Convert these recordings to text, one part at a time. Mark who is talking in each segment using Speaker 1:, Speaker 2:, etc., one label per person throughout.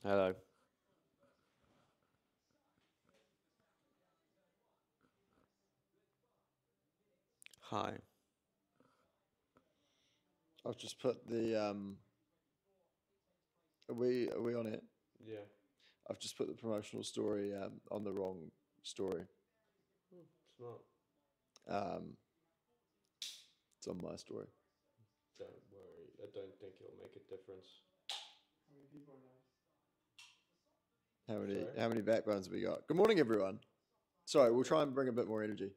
Speaker 1: Hello. Hi.
Speaker 2: I've just put the are we on it?
Speaker 1: Yeah.
Speaker 2: I've just put the promotional story on the wrong story.
Speaker 1: Smart.
Speaker 2: Um, it's on my story.
Speaker 1: Don't worry. I don't think it'll make a difference.
Speaker 2: How many
Speaker 1: Sorry?
Speaker 2: how many backbones have we got? Good morning, everyone. Sorry, we'll try and bring a bit more energy.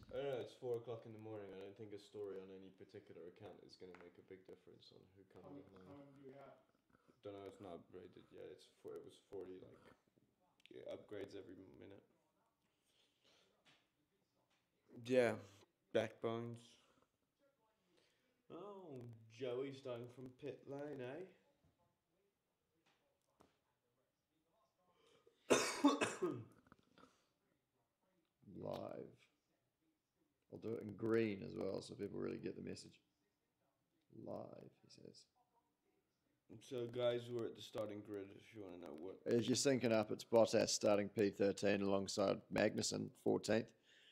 Speaker 1: I don't know. It's 4 o'clock in the morning. I don't think a story on any particular account is going to make a big difference on who comes online. Don't know. It's not upgraded yet. It was 40. Like upgrades every minute. Yeah. Backbones. Oh, Joey starting from pit lane, eh?
Speaker 2: Live. I'll do it in green as well, so people really get the message. Live, he says.
Speaker 1: So, guys, we're at the starting grid. If you want to know what.
Speaker 2: As you're syncing up, it's Bottas starting P13 alongside Magnussen, 14th.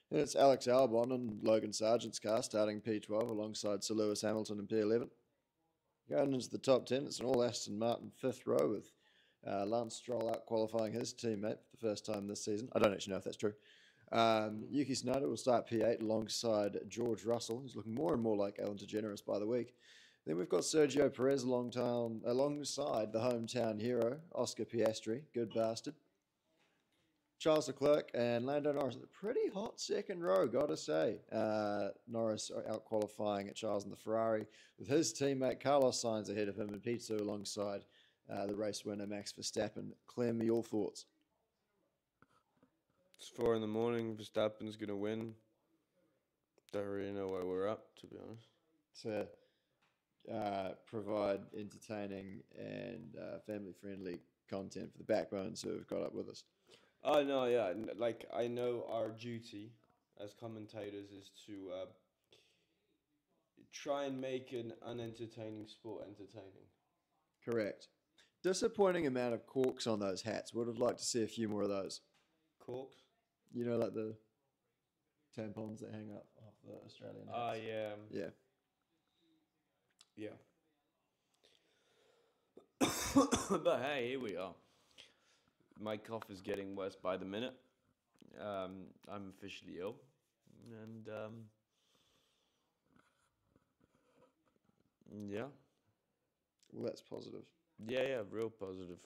Speaker 2: And it's Alex Albon and Logan Sargent's car starting P12 alongside Sir Lewis Hamilton in P11. Going into the top 10, it's an all Aston Martin fifth row with Lance Stroll out qualifying his teammate for the first time this season. I don't actually know if that's true. Yuki Tsunoda will start P8 alongside George Russell, who's looking more and more like Ellen DeGeneres by the week. Then we've got Sergio Perez alongside the hometown hero, Oscar Piastri, good bastard. Charles Leclerc and Lando Norris, a pretty hot second row, gotta say. Norris out qualifying at Charles in the Ferrari, with his teammate Carlos Sainz ahead of him in P2 alongside the race winner Max Verstappen. Clem, your thoughts?
Speaker 1: It's 4 in the morning. Verstappen's going to win. Don't really know where we're up, to be honest.
Speaker 2: To provide entertaining and family-friendly content for the backbones who have got up with us.
Speaker 1: Oh, no, yeah. Like, I know our duty as commentators is to try and make an unentertaining sport entertaining.
Speaker 2: Correct. Disappointing amount of corks on those hats. Would have liked to see a few more of those.
Speaker 1: Corks?
Speaker 2: You know, like the tampons that hang up off the Australian hats.
Speaker 1: Ah, yeah.
Speaker 2: Yeah.
Speaker 1: Yeah. But hey, here we are. My cough is getting worse by the minute. I'm officially ill. And, yeah.
Speaker 2: Well, that's positive.
Speaker 1: Yeah, real positive.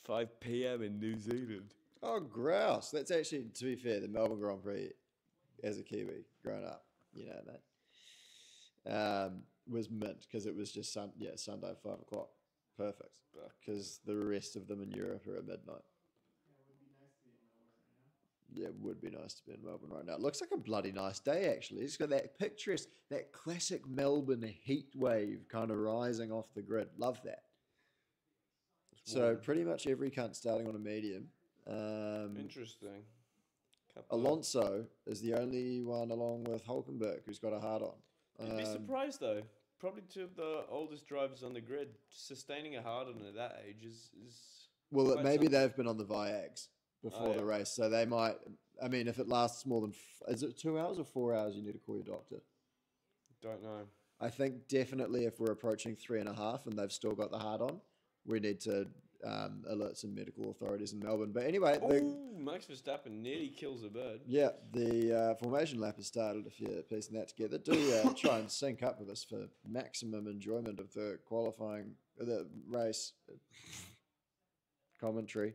Speaker 1: 5 p.m. in New Zealand.
Speaker 2: Oh, grouse. That's actually, to be fair, the Melbourne Grand Prix as a Kiwi growing up, you know, that was mint because it was just Sunday at 5 o'clock. Perfect. Because the rest of them in Europe are at midnight. Yeah, it would be nice to be in Melbourne right now. It looks like a bloody nice day, actually. It's got that picturesque, that classic Melbourne heat wave kind of rising off the grid. Love that. So pretty much every cunt starting on a medium.
Speaker 1: Interesting.
Speaker 2: Alonso is the only one along with Hulkenberg who's got a hard on.
Speaker 1: You'd be surprised though. Probably two of the oldest drivers on the grid. Sustaining a hard on at that age is
Speaker 2: Well,
Speaker 1: quite
Speaker 2: maybe
Speaker 1: something.
Speaker 2: they've been on the Viags before the
Speaker 1: yeah.
Speaker 2: race, so they might. I mean, if it lasts more than, is it 2 hours or 4 hours? You need to call your doctor.
Speaker 1: Don't know.
Speaker 2: I think definitely if we're approaching 3.5 and they've still got the hard on, we need to alert some medical authorities in Melbourne. But anyway,
Speaker 1: Max Verstappen nearly kills a bird.
Speaker 2: yeah, the formation lap has started. If you're piecing that together, do try and sync up with us for maximum enjoyment of the qualifying, the race commentary.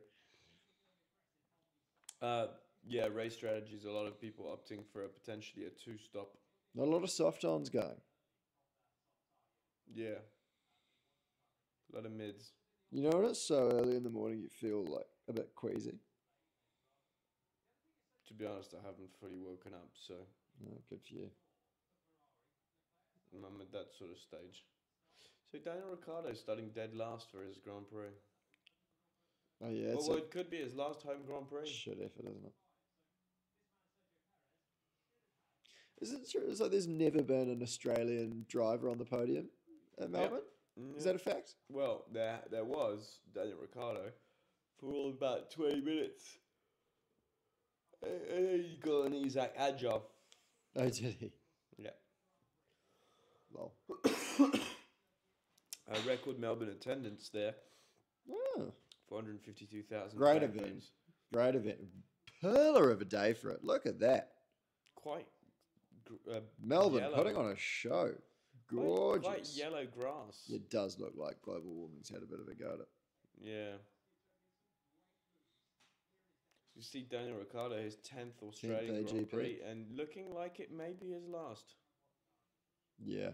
Speaker 1: Yeah, race strategies. A lot of people opting for potentially a two-stop.
Speaker 2: Not a lot of soft ons going.
Speaker 1: Yeah. A lot of mids.
Speaker 2: You know when it's so early in the morning, you feel like a bit queasy.
Speaker 1: To be honest, I haven't fully woken up, so
Speaker 2: Oh, good for you.
Speaker 1: I'm at that sort of stage. So Daniel Ricciardo starting dead last for his Grand Prix.
Speaker 2: Oh yeah, it's
Speaker 1: Well, it could be his last home Grand
Speaker 2: a
Speaker 1: Prix.
Speaker 2: shit effort, isn't it? Is it true? It's like there's never been an Australian driver on the podium at Melbourne. Is that a fact?
Speaker 1: Well, there was Daniel Ricciardo for all about 20 minutes. And then he got an Isaac Agile.
Speaker 2: Oh, did he?
Speaker 1: Yeah.
Speaker 2: Lol.
Speaker 1: A record Melbourne attendance there.
Speaker 2: Oh.
Speaker 1: 452,000.
Speaker 2: Great event. Great event. Perler of a day for it. Look at that.
Speaker 1: Quite.
Speaker 2: Melbourne
Speaker 1: yellow.
Speaker 2: putting on a show. Gorgeous.
Speaker 1: Quite yellow grass.
Speaker 2: It does look like global warming's had a bit of a go at it.
Speaker 1: Yeah. You see Daniel Ricciardo, his 10th Australian Grand Prix, and looking like it may be his last.
Speaker 2: Yeah.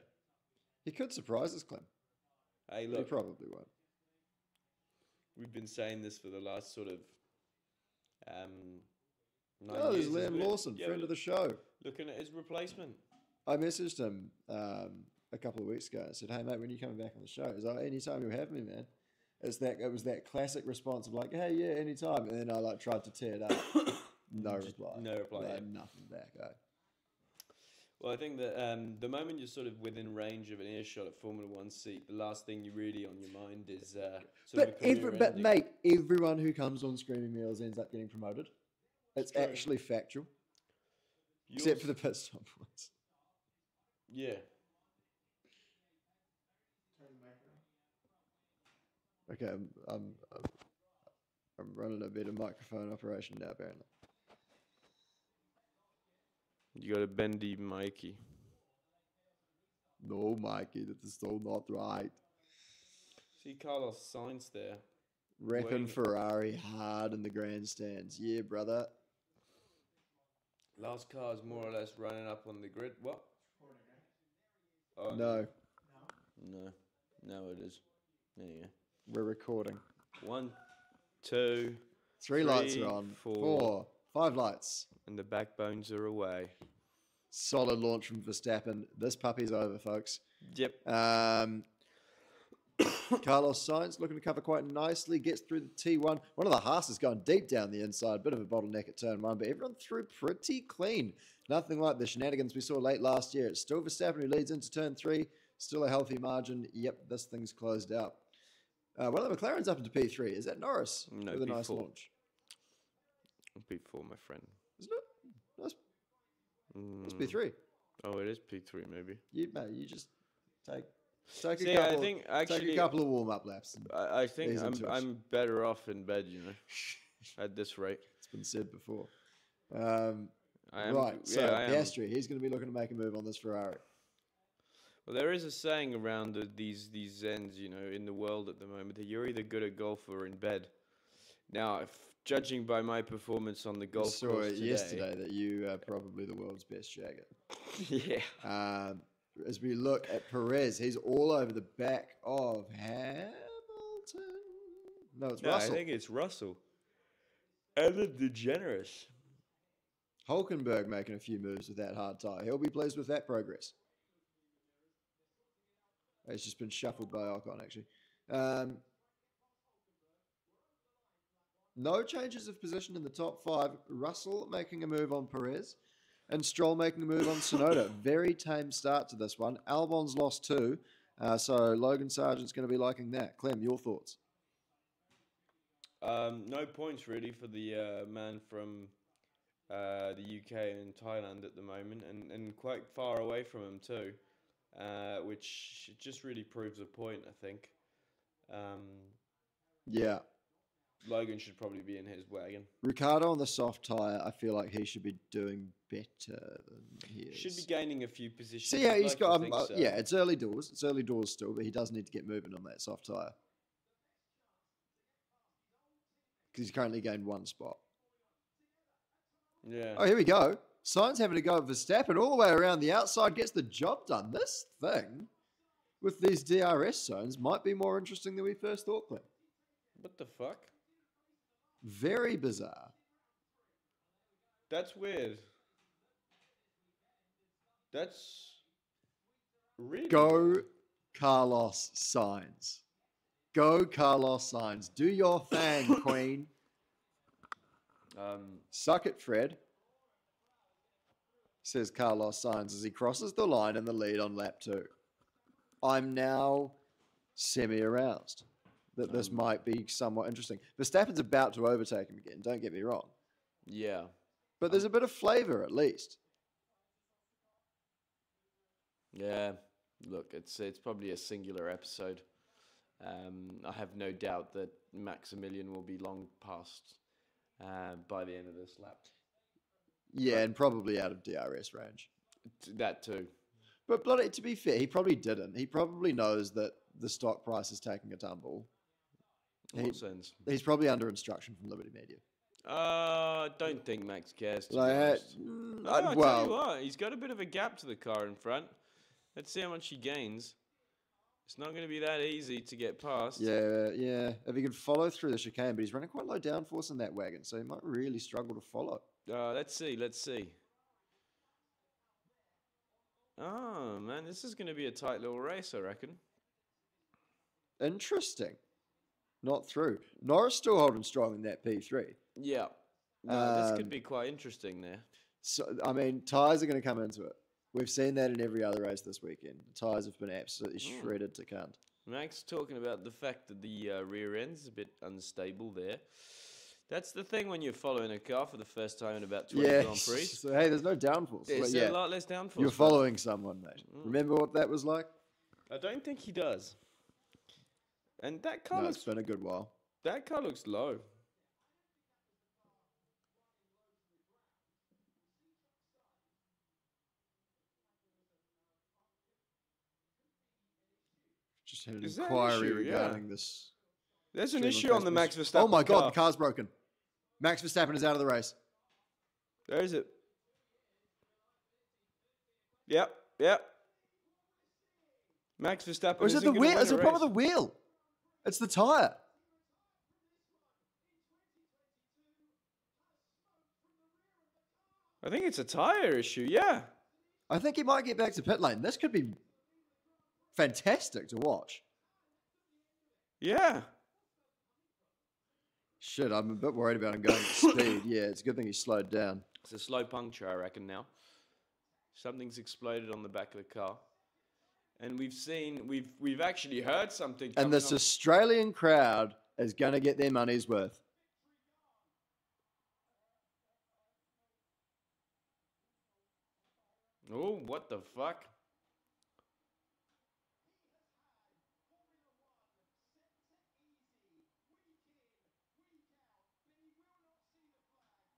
Speaker 2: He could surprise us, Clem.
Speaker 1: Hey, look.
Speaker 2: He probably won't.
Speaker 1: We've been saying this for the last sort of 9
Speaker 2: Oh,
Speaker 1: years.
Speaker 2: there's Liam Lawson, friend of the show.
Speaker 1: Looking at his replacement.
Speaker 2: I messaged him a couple of weeks ago. I said, "Hey mate, when are you coming back on the show?" He's like, "Anytime you have me, man." It was that classic response of like, "Hey, yeah, anytime." And then I like tried to tear it up. No reply.
Speaker 1: No reply.
Speaker 2: Yeah. Nothing back.
Speaker 1: Well, I think that the moment you're sort of within range of an earshot at Formula One seat, the last thing you really on your mind is
Speaker 2: But mate, everyone who comes on Screaming Meals ends up getting promoted. It's actually factual. Except for the pit stop ones.
Speaker 1: Yeah.
Speaker 2: Okay, I'm running a bit of microphone operation now, apparently.
Speaker 1: You got a bendy Mikey.
Speaker 2: No, Mikey, that is still not right.
Speaker 1: See Carlos Sainz there.
Speaker 2: Repping Ferrari hard in the grandstands. Yeah, brother.
Speaker 1: Last car is more or less running up on the grid. What? Oh,
Speaker 2: No.
Speaker 1: No, it is. There you go.
Speaker 2: We're recording.
Speaker 1: 1, 2,
Speaker 2: 3 lights are on. 4, 5 lights.
Speaker 1: And the backbones are away.
Speaker 2: Solid launch from Verstappen. This puppy's over, folks.
Speaker 1: Yep.
Speaker 2: Carlos Sainz looking to cover quite nicely. Gets through the T1. One of the Haas going deep down the inside. Bit of a bottleneck at turn 1, but everyone through pretty clean. Nothing like the shenanigans we saw late last year. It's still Verstappen who leads into turn 3. Still a healthy margin. Yep, this thing's closed out. One of the McLaren's up into P3. Is that Norris?
Speaker 1: No,
Speaker 2: with a
Speaker 1: P4.
Speaker 2: nice launch.
Speaker 1: P4, my friend.
Speaker 2: Isn't it? It's P3.
Speaker 1: Oh, it is P3, maybe.
Speaker 2: You just take a couple of warm-up laps.
Speaker 1: I think I'm better off in bed, you know, at this rate.
Speaker 2: It's been said before. Piastri, he's going to be looking to make a move on this Ferrari.
Speaker 1: Well, there is a saying around these ends, you know, in the world at the moment, that you're either good at golf or in bed. Now, judging by my performance on the golf course today,
Speaker 2: yesterday that you are probably the world's best shagger.
Speaker 1: Yeah.
Speaker 2: As we look at Perez, he's all over the back of Hamilton. No, it's Russell.
Speaker 1: I think it's Russell. Ellen DeGeneres.
Speaker 2: Hulkenberg making a few moves with that hard tyre. He'll be pleased with that progress. It's just been shuffled by Ocon, actually. No changes of position in the top 5. Russell making a move on Perez. And Stroll making a move on Tsunoda. Very tame start to this one. Albon's lost 2. So Logan Sargent's going to be liking that. Clem, your thoughts?
Speaker 1: No points, really, for the man from the UK and Thailand at the moment. And quite far away from him, too. Which just really proves a point, I think.
Speaker 2: Yeah.
Speaker 1: Logan should probably be in his wagon.
Speaker 2: Ricciardo on the soft tyre, I feel like he should be doing better than he is.
Speaker 1: Should be gaining a few positions.
Speaker 2: See, yeah, he's got. Yeah, it's early doors. It's early doors still, but he does need to get moving on that soft tyre. Because he's currently gained 1 spot.
Speaker 1: Yeah.
Speaker 2: Oh, here we go. Sainz having to go at Verstappen all the way around the outside, gets the job done. This thing with these DRS zones might be more interesting than we first thought, Clem.
Speaker 1: What the fuck?
Speaker 2: Very bizarre.
Speaker 1: That's weird. That's really
Speaker 2: Go
Speaker 1: weird.
Speaker 2: Carlos Sainz. Go Carlos Sainz. Do your thing, Queen. Suck it, Fred. says Carlos Sainz as he crosses the line in the lead on lap 2. I'm now semi-aroused that this might be somewhat interesting. Verstappen's about to overtake him again, don't get me wrong.
Speaker 1: Yeah.
Speaker 2: But there's a bit of flavour at least.
Speaker 1: Yeah. Look, it's probably a singular episode. I have no doubt that Maximilian will be long past by the end of this lap.
Speaker 2: Yeah, and probably out of DRS range.
Speaker 1: That too.
Speaker 2: But bloody, to be fair, he probably didn't. He probably knows that the stock price is taking a tumble.
Speaker 1: In what sense?
Speaker 2: He's probably under instruction from Liberty Media.
Speaker 1: I don't think Max cares.
Speaker 2: I
Speaker 1: tell you what, he's got a bit of a gap to the car in front. Let's see how much he gains. It's not going to be that easy to get past.
Speaker 2: Yeah. If he can follow through the chicane, but he's running quite low downforce in that wagon, so he might really struggle to follow.
Speaker 1: Let's see. Oh, man, this is going to be a tight little race, I reckon.
Speaker 2: Interesting. Not through. Norris still holding strong in that P3.
Speaker 1: Yeah. No, this could be quite interesting there.
Speaker 2: So, I mean, tyres are going to come into it. We've seen that in every other race this weekend. The tyres have been absolutely shredded to cunt.
Speaker 1: Max talking about the fact that the rear end's a bit unstable there. That's the thing when you're following a car for the first time in about 20 Grand Prix.
Speaker 2: So, hey, there's no downforce.
Speaker 1: There's a lot less downforce.
Speaker 2: You're following someone, mate. Remember what that was like?
Speaker 1: I don't think he does. And that car
Speaker 2: it's been a good while.
Speaker 1: That car looks low.
Speaker 2: Just had an inquiry regarding this.
Speaker 1: There's an issue on the Max Verstappen.
Speaker 2: Oh my God, the car's broken. Max Verstappen is out of the race.
Speaker 1: There is it. Yep. Max Verstappen.
Speaker 2: Or is it the wheel? Is it probably the wheel? It's the tyre.
Speaker 1: I think it's a tyre issue, yeah.
Speaker 2: I think he might get back to pit lane. This could be fantastic to watch.
Speaker 1: Yeah.
Speaker 2: Shit, I'm a bit worried about him going at speed. Yeah, it's a good thing he slowed down.
Speaker 1: It's a slow puncture, I reckon, now. Something's exploded on the back of the car. And we've actually heard something.
Speaker 2: And this Australian crowd is going to get their money's worth.
Speaker 1: Oh, what the fuck?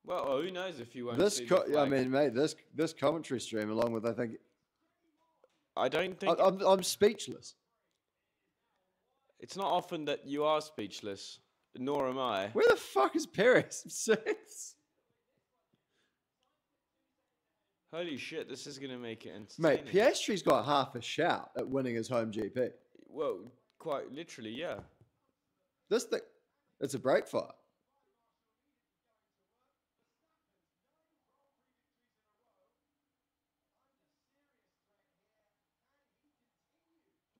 Speaker 1: Well, who knows if you won't see the flag.
Speaker 2: I mean, mate, this commentary stream, along with,
Speaker 1: I don't think...
Speaker 2: I'm speechless.
Speaker 1: It's not often that you are speechless, nor am I.
Speaker 2: Where the fuck is Perez? 6?
Speaker 1: Holy shit, this is going to make it entertaining.
Speaker 2: Mate, Piastri's got half a shout at winning his home GP.
Speaker 1: Well, quite literally, yeah.
Speaker 2: This thing, it's a brake fire.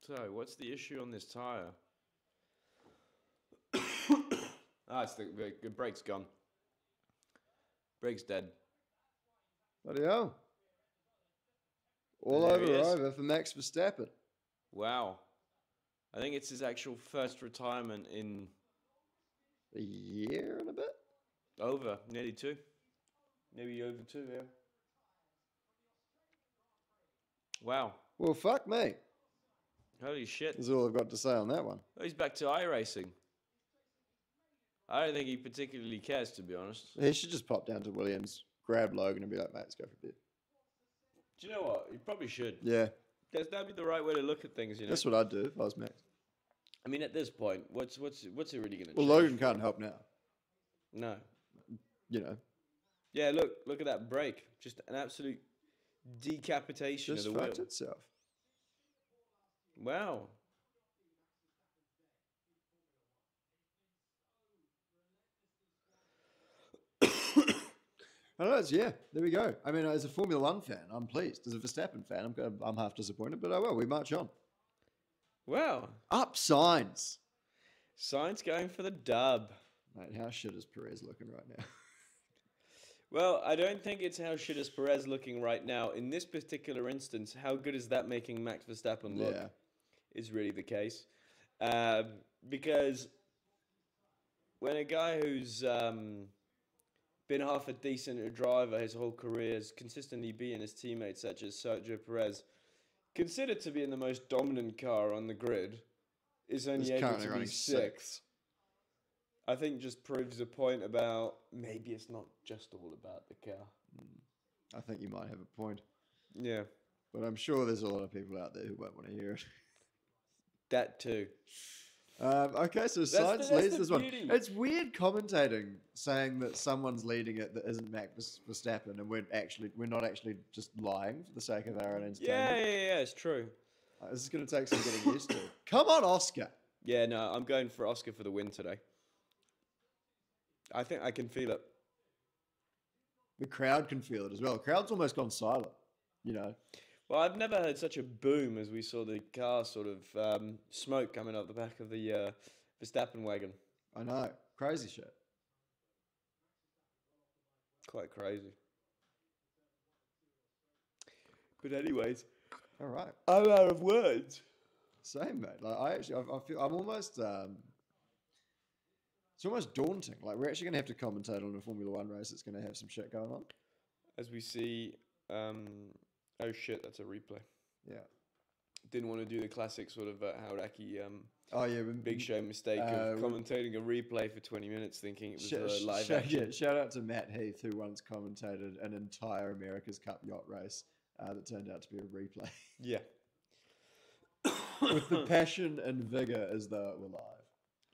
Speaker 1: So, what's the issue on this tyre? It's the brake's gone. Brake's dead.
Speaker 2: Bloody hell. All over for Max Verstappen.
Speaker 1: Wow. I think it's his actual first retirement in...
Speaker 2: a year and a bit?
Speaker 1: Over. Nearly 2. Maybe over 2, yeah. Wow.
Speaker 2: Well, fuck me.
Speaker 1: Holy shit.
Speaker 2: That's all I've got to say on that one.
Speaker 1: Oh, he's back to iRacing. I don't think he particularly cares, to be honest.
Speaker 2: He should just pop down to Williams, grab Logan and be like, mate, let's go for a bit.
Speaker 1: Do you know what? He probably should.
Speaker 2: Yeah.
Speaker 1: That'd be the right way to look at things, you know?
Speaker 2: That's what I'd do if I was Max.
Speaker 1: I mean, at this point, what's it really going to change?
Speaker 2: Well, Logan can't help now.
Speaker 1: No.
Speaker 2: You know.
Speaker 1: Yeah, look at that brake. Just an absolute decapitation of the wheel.
Speaker 2: Just fucked itself.
Speaker 1: Wow.
Speaker 2: I don't know. Yeah, there we go. I mean, as a Formula One fan, I'm pleased. As a Verstappen fan, I'm half disappointed, but oh well, we march on.
Speaker 1: Wow.
Speaker 2: Up Sainz.
Speaker 1: Sainz going for the dub.
Speaker 2: Mate, how shit is Perez looking right now?
Speaker 1: Well, I don't think it's how shit is Perez looking right now. In this particular instance, how good is that making Max Verstappen look?
Speaker 2: Yeah.
Speaker 1: Is really the case. Because when a guy who's been half a decent driver his whole career has consistently beaten his teammates such as Sergio Perez, considered to be in the most dominant car on the grid, is only
Speaker 2: He's
Speaker 1: able
Speaker 2: currently
Speaker 1: to be
Speaker 2: running
Speaker 1: sixth. I think just proves the point about maybe it's not just all about the car.
Speaker 2: I think you might have a point.
Speaker 1: Yeah,
Speaker 2: But I'm sure there's a lot of people out there who won't want to hear it.
Speaker 1: that too.
Speaker 2: Okay, so
Speaker 1: That's
Speaker 2: Sainz
Speaker 1: the
Speaker 2: leads this one.
Speaker 1: beauty.
Speaker 2: It's weird commentating saying that someone's leading it that isn't Max Verstappen, and we're not actually just lying for the sake of our own entertainment.
Speaker 1: Yeah, it's true.
Speaker 2: This is going to take some getting used to. Come on, Oscar.
Speaker 1: Yeah, no, I'm going for Oscar for the win today. I think I can feel it.
Speaker 2: The crowd can feel it as well. The crowd's almost gone silent, you know.
Speaker 1: Well, I've never heard such a boom as we saw the car sort of smoke coming up the back of the Verstappen wagon.
Speaker 2: I know. Crazy shit.
Speaker 1: Quite crazy. But anyways,
Speaker 2: All right.
Speaker 1: I'm out of words.
Speaker 2: Same, mate. Like I feel I'm almost. It's almost daunting. Like we're actually going to have to commentate on a Formula One race that's going to have some shit going on.
Speaker 1: As we see, oh shit, that's a replay.
Speaker 2: Yeah.
Speaker 1: Didn't want to do the classic sort of Hauraki
Speaker 2: Oh yeah,
Speaker 1: Big Show mistake of commentating a replay for 20 minutes thinking it was live action.
Speaker 2: Yeah, shout out to Matt Heath who once commentated an entire America's Cup yacht race that turned out to be a replay.
Speaker 1: Yeah.
Speaker 2: With the passion and vigour as though it were live.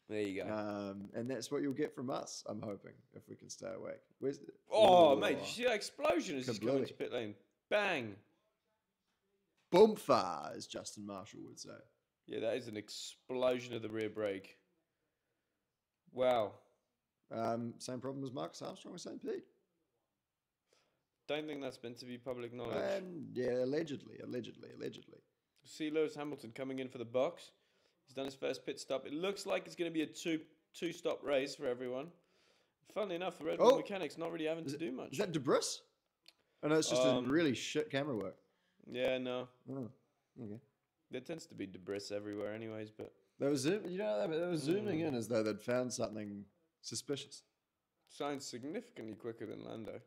Speaker 1: There you go.
Speaker 2: And that's what you'll get from us, I'm hoping, if we can stay awake. Where's the...
Speaker 1: Oh, mate, did you see that explosion as he's coming to pit lane? Bang!
Speaker 2: Boomfa, as Justin Marshall would say.
Speaker 1: Yeah, that is an explosion of the rear brake. Wow.
Speaker 2: Same problem as Marcus Armstrong with St. Pete.
Speaker 1: Don't think that's meant to be public knowledge.
Speaker 2: Yeah, allegedly.
Speaker 1: See Lewis Hamilton coming in for the box. He's done his first pit stop. It looks like it's going to be a two-stop race for everyone. Funnily enough, the Red Bull mechanics not really having to do much.
Speaker 2: Is that Debris? Oh, no, it's just a really shit camera work.
Speaker 1: Yeah, no.
Speaker 2: Oh, okay.
Speaker 1: There tends to be debris everywhere anyways, but...
Speaker 2: They were zooming in as though they'd found something suspicious.
Speaker 1: Sainz significantly quicker than Lando.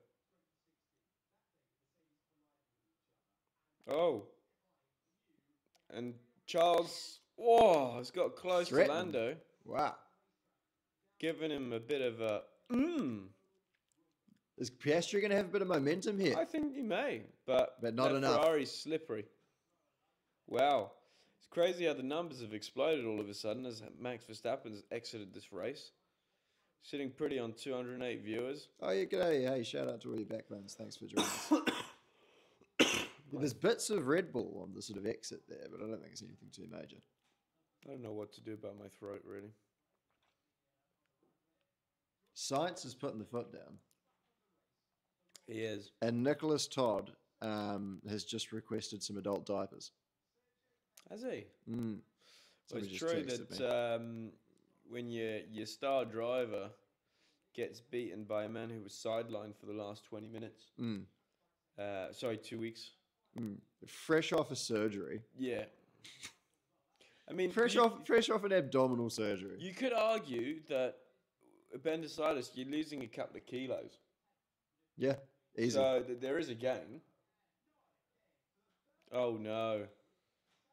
Speaker 1: Oh. And Charles... Whoa, has got close to Lando.
Speaker 2: Wow.
Speaker 1: Giving him a bit of a...
Speaker 2: Is Piastri going to have a bit of momentum here?
Speaker 1: I think he may, but
Speaker 2: not enough.
Speaker 1: Ferrari's slippery. Wow. It's crazy how the numbers have exploded all of a sudden as Max Verstappen's exited this race. Sitting pretty on 208 viewers.
Speaker 2: Oh, yeah, g'day. Hey, shout out to all your backbones. Thanks for joining us. There's bits of Red Bull on the sort of exit there, but I don't think it's anything too major.
Speaker 1: I don't know what to do about my throat, really.
Speaker 2: Sainz is putting the foot down.
Speaker 1: He is.
Speaker 2: And Nicholas Todd has just requested some adult diapers.
Speaker 1: Has he?
Speaker 2: Mm.
Speaker 1: Well, it's true that when your star driver gets beaten by a man who was sidelined for the last 20 minutes. 2 weeks.
Speaker 2: Fresh off a surgery.
Speaker 1: Yeah. I mean,
Speaker 2: fresh off an abdominal surgery.
Speaker 1: You could argue that appendicitis, you're losing a couple of kilos.
Speaker 2: Yeah, easy.
Speaker 1: So there is a gain. Oh no.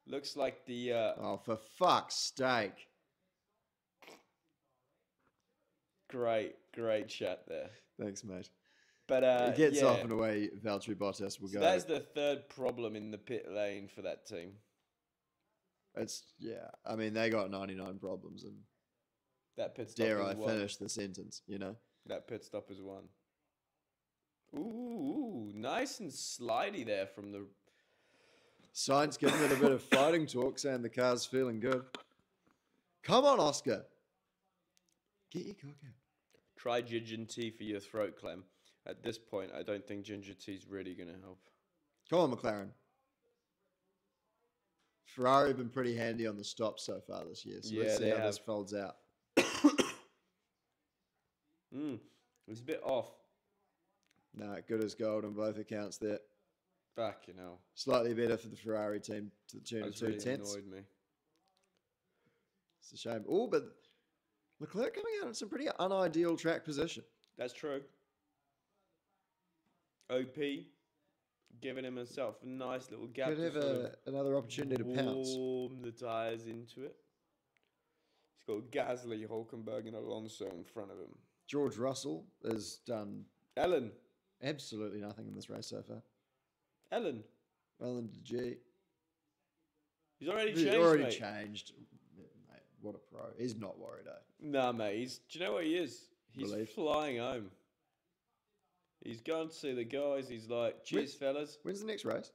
Speaker 1: Looks like the...
Speaker 2: oh, for fuck's sake.
Speaker 1: Great shot there.
Speaker 2: Thanks, mate.
Speaker 1: But
Speaker 2: it gets off and away, Valtteri Bottas will go.
Speaker 1: That's the third problem in the pit lane for that team.
Speaker 2: I mean, they got 99 problems, and
Speaker 1: that pit stop
Speaker 2: dare I finish the sentence, you know?
Speaker 1: That pit stop is one. Ooh, nice and slidey there from the...
Speaker 2: Sainz giving it a bit of fighting talk, saying the car's feeling good. Come on, Oscar. Get your cock out.
Speaker 1: Try ginger tea for your throat, Clem. At this point, I don't think ginger tea's really going to help.
Speaker 2: Come on, McLaren. Ferrari have been pretty handy on the stops so far this year, so let's see how this folds out.
Speaker 1: It's a bit off.
Speaker 2: No, good as gold on both accounts there.
Speaker 1: Fuck, you know.
Speaker 2: Slightly better for the Ferrari team to the tune of
Speaker 1: That's
Speaker 2: 2
Speaker 1: really
Speaker 2: tenths.
Speaker 1: annoyed me.
Speaker 2: It's a shame. Oh, but Leclerc coming out in some pretty unideal track position.
Speaker 1: That's true. OP giving himself a nice little gap.
Speaker 2: Could have another opportunity to pounce.
Speaker 1: Warm the tyres into it. He's got Gasly, Hulkenberg, and Alonso in front of him.
Speaker 2: George Russell has done
Speaker 1: Ellen.
Speaker 2: absolutely nothing in this race so far.
Speaker 1: Ellen.
Speaker 2: Well, than G.
Speaker 1: He's already
Speaker 2: He's
Speaker 1: changed,
Speaker 2: already
Speaker 1: mate.
Speaker 2: changed. Mate, what a pro. He's not worried, eh?
Speaker 1: Nah, mate. Do you know what he is? He's
Speaker 2: Relieved.
Speaker 1: flying home. He's going to see the guys. He's like, cheers, fellas.
Speaker 2: When's the next race?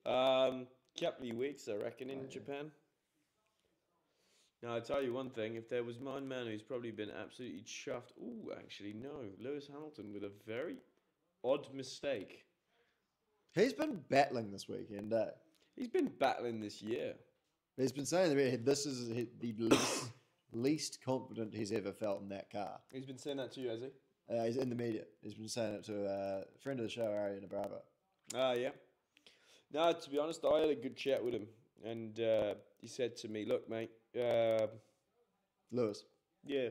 Speaker 1: Couple of weeks, I reckon, in Japan. Now, I tell you one thing. If there was one man who's probably been absolutely chuffed. Ooh, actually, no. Lewis Hamilton with a very odd mistake.
Speaker 2: He's been battling this weekend, eh?
Speaker 1: He's been battling this year.
Speaker 2: He's been saying that this is the least confident he's ever felt in that car.
Speaker 1: He's been saying that to you, has he?
Speaker 2: He's in the media. He's been saying it to a friend of the show, Ariana Bravo.
Speaker 1: Yeah. No, to be honest, I had a good chat with him. And he said to me, look, mate.
Speaker 2: Lewis.
Speaker 1: Yeah.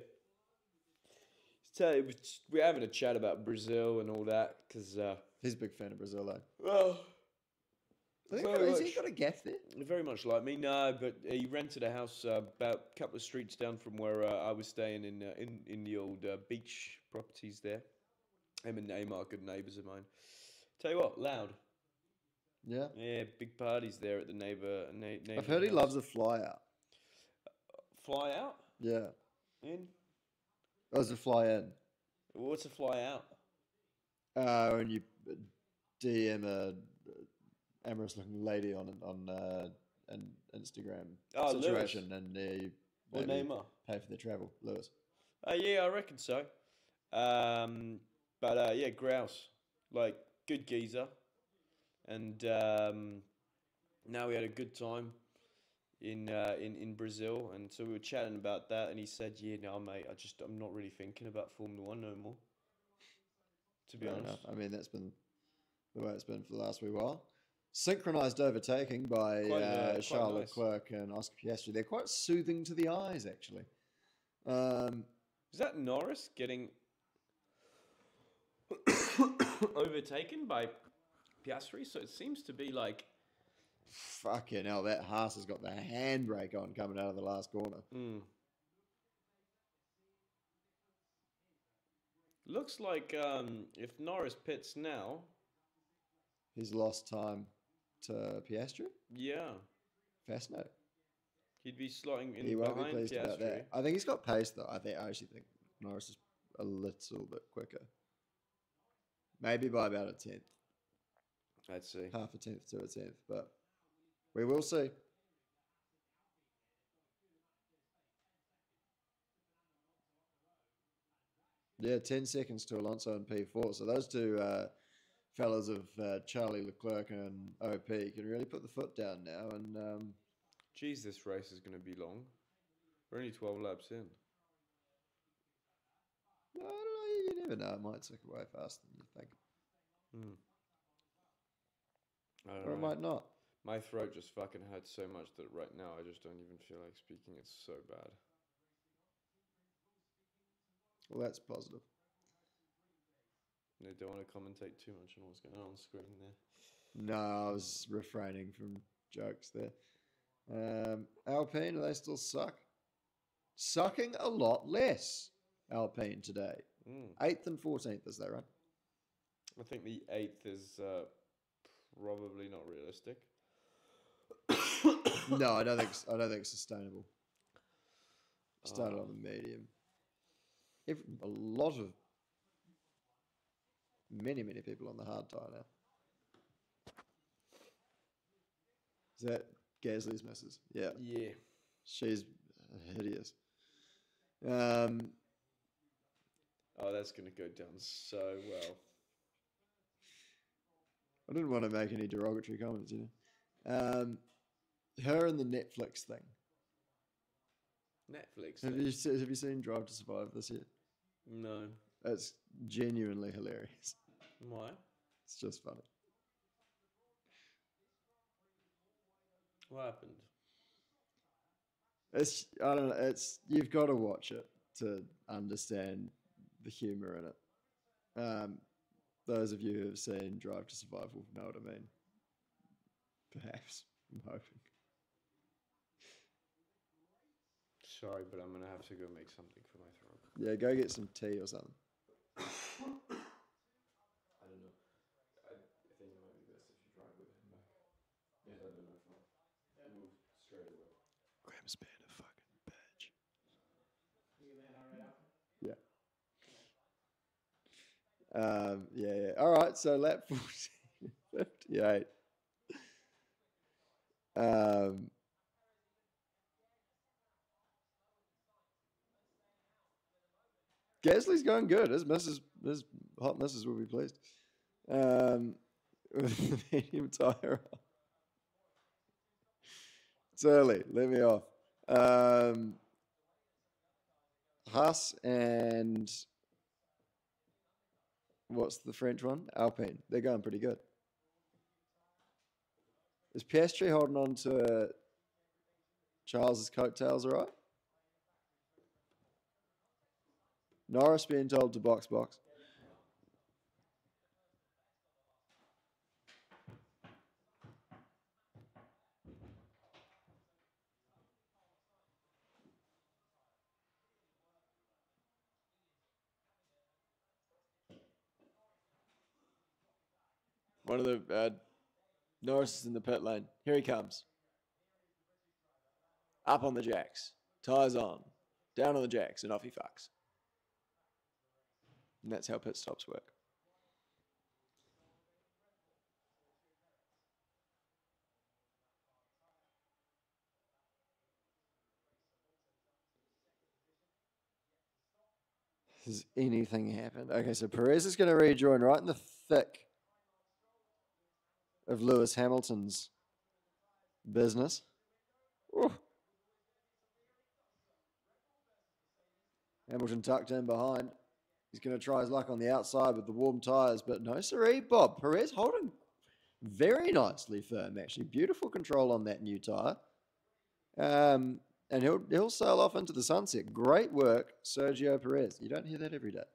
Speaker 1: We're having a chat about Brazil and all that. Because...
Speaker 2: he's a big fan of Brazil, though.
Speaker 1: Well...
Speaker 2: Has he got a gaff there?
Speaker 1: Very much like me, no, but he rented a house about a couple of streets down from where I was staying in the old beach properties there. Him and Neymar are good neighbours of mine. Tell you what, loud.
Speaker 2: Yeah?
Speaker 1: Yeah, big parties there at the neighbour
Speaker 2: I've heard he loves a fly out.
Speaker 1: Fly out?
Speaker 2: Yeah.
Speaker 1: In?
Speaker 2: Oh, it's a fly in.
Speaker 1: What's a fly out?
Speaker 2: When you DM a amorous looking lady on an Instagram situation,
Speaker 1: Lewis.
Speaker 2: and you
Speaker 1: Or Neymar?
Speaker 2: pay for their travel. Lewis.
Speaker 1: Yeah, I reckon so. But yeah, grouse. Like, good geezer. And now we had a good time in Brazil, and so we were chatting about that, and he said, yeah, no, mate, I'm not really thinking about Formula 1 no more, to be honest.
Speaker 2: I mean, that's been the way it's been for the last wee while. Synchronised overtaking by Charles Leclerc and Oscar Piastri. They're quite soothing to the eyes, actually.
Speaker 1: Is that Norris getting overtaken by Piastri? So it seems to be like...
Speaker 2: Fucking hell, that Haas has got the handbrake on coming out of the last corner.
Speaker 1: Looks like if Norris pits now...
Speaker 2: He's lost time to Piastri?
Speaker 1: Yeah.
Speaker 2: Fascinating.
Speaker 1: He'd be slotting in
Speaker 2: he won't
Speaker 1: behind
Speaker 2: be pleased
Speaker 1: Piastri.
Speaker 2: about that. I think he's got pace, though. I actually think Norris is a little bit quicker. Maybe by about a tenth.
Speaker 1: I'd see.
Speaker 2: Half a tenth to a tenth, but we will see. Yeah, 10 seconds to Alonso and P4. So those two fellas of Charlie Leclerc and OP can really put the foot down now. And
Speaker 1: Geez, this race is going to be long. We're only 12 laps in.
Speaker 2: I don't know. You never know. It might tick away faster than you think. Or it might not.
Speaker 1: My throat just fucking hurts so much that right now I just don't even feel like speaking. It's so bad.
Speaker 2: Well, that's positive.
Speaker 1: I don't want to commentate too much on what's going on screen there.
Speaker 2: No, I was refraining from jokes there. Alpine, they still suck? Sucking a lot less, Alpine, today. 8th and 14th, is that right?
Speaker 1: I think the 8th is probably not realistic.
Speaker 2: No, I don't think it's sustainable. Started on the medium. A lot of many people on the hard tire now. Is that Gasly's missus? Yeah.
Speaker 1: Yeah.
Speaker 2: She's hideous.
Speaker 1: Oh, that's going to go down so well.
Speaker 2: I didn't want to make any derogatory comments, you know. Her and the Netflix thing.
Speaker 1: Netflix.
Speaker 2: Have you seen Drive to Survive this year?
Speaker 1: No.
Speaker 2: It's genuinely hilarious.
Speaker 1: Why?
Speaker 2: It's just funny.
Speaker 1: What happened?
Speaker 2: I don't know. You've got to watch it to understand the humor in it. Those of you who have seen Drive to Survive will know what I mean. Perhaps. I'm hoping.
Speaker 1: Sorry, but I'm gonna have to go make something for my throat.
Speaker 2: Yeah, go get some tea or something.
Speaker 1: I don't know. I think it might be best if you drive with him back. Yes, I don't know if I'll move straight away.
Speaker 2: Clem's being a fucking bitch. Yeah. All right, so lap 14:58. Gasly's going good. His hot missus will be pleased. With the medium tyre. It's early. Let me off. Haas and what's the French one? Alpine. They're going pretty good. Is Piastri holding on to Charles's coattails all right? Norris being told to box. One of the Norris is in the pit lane. Here he comes. Up on the jacks. Tyres on. Down on the jacks, and off he fucks. And that's how pit stops work. Has anything happened? Okay, so Perez is going to rejoin right in the thick of Lewis Hamilton's business. Ooh. Hamilton tucked in behind. He's going to try his luck on the outside with the warm tyres, but no siree, Bob. Perez holding very nicely firm, actually. Beautiful control on that new tyre. And he'll sail off into the sunset. Great work, Sergio Perez. You don't hear that every day.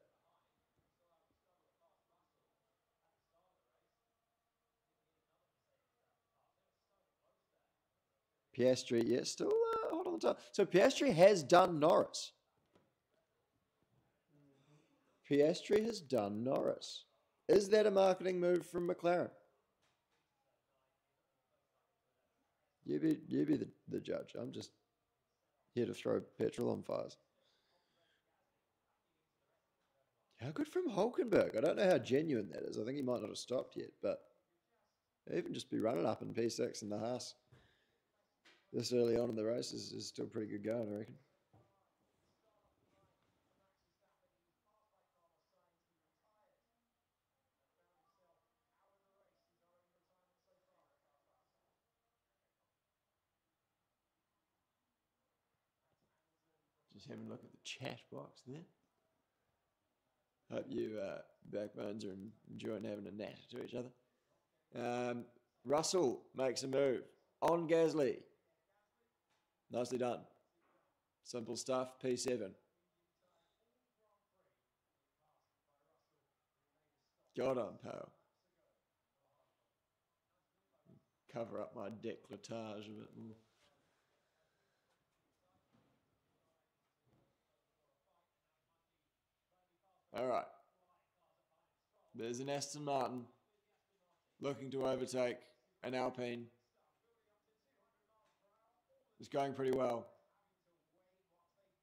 Speaker 2: Piastri, yeah, still hold on the top. So Piastri has done Norris. Piastri has done Norris. Is that a marketing move from McLaren? You be the judge. I'm just here to throw petrol on fires. How good from Hulkenberg? I don't know how genuine that is. I think he might not have stopped yet, but even just be running up in P6 in the Haas this early on in the race is still pretty good going, I reckon. Just having a look at the chat box there. Hope you backbones are enjoying having a nat to each other. Russell makes a move on Gasly. Nicely done. Simple stuff, P7. God, I'm pale. Cover up my décolletage a bit more. All right. There's an Aston Martin looking to overtake an Alpine. It's going pretty well.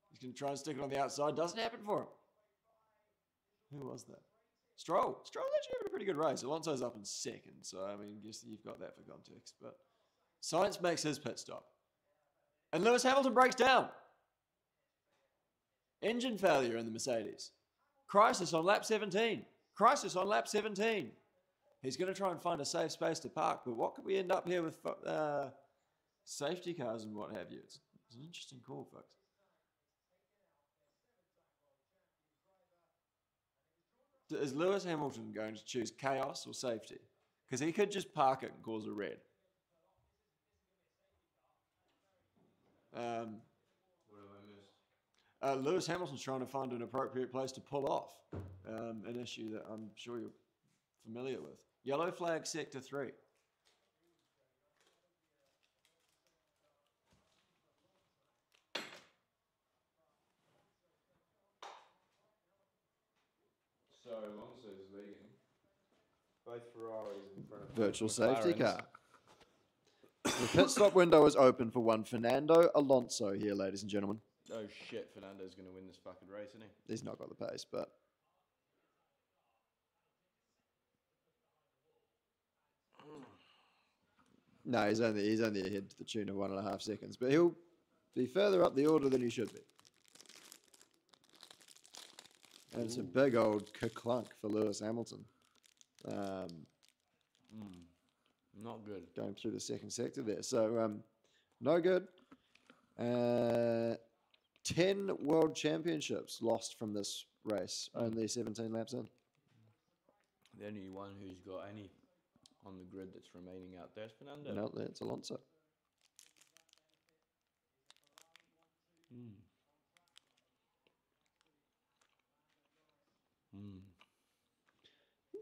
Speaker 2: He's going to try and stick it on the outside. Doesn't happen for him. Who was that? Stroll. Stroll's actually having a pretty good race. Alonso's up in second, so I mean, guess you've got that for context. But Sainz makes his pit stop. And Lewis Hamilton breaks down. Engine failure in the Mercedes. Crisis on lap 17. Crisis on lap 17. He's going to try and find a safe space to park, but what could we end up here with safety cars and what have you? It's an interesting call, folks. Is Lewis Hamilton going to choose chaos or safety? Because he could just park it and cause a red.
Speaker 1: What have I missed?
Speaker 2: Lewis Hamilton's trying to find an appropriate place to pull off an issue that I'm sure you're familiar with. Yellow flag sector 3.
Speaker 1: So Alonso's leading. Both Ferraris in front of
Speaker 2: Virtual
Speaker 1: both
Speaker 2: safety
Speaker 1: McLarens.
Speaker 2: car. The pit stop window is open for one Fernando Alonso here, ladies and gentlemen.
Speaker 1: Oh shit, Fernando's going to win this fucking race, isn't he?
Speaker 2: He's not got the pace, but no, he's only ahead to the tune of 1.5 seconds. But he'll be further up the order than he should be. And it's a big old clunk for Lewis Hamilton.
Speaker 1: Not good.
Speaker 2: Going through the second sector there. So, no good. 10 world championships lost from this race, only 17 laps in.
Speaker 1: The only one who's got any on the grid that's remaining out there is Fernando.
Speaker 2: No, that's Alonso.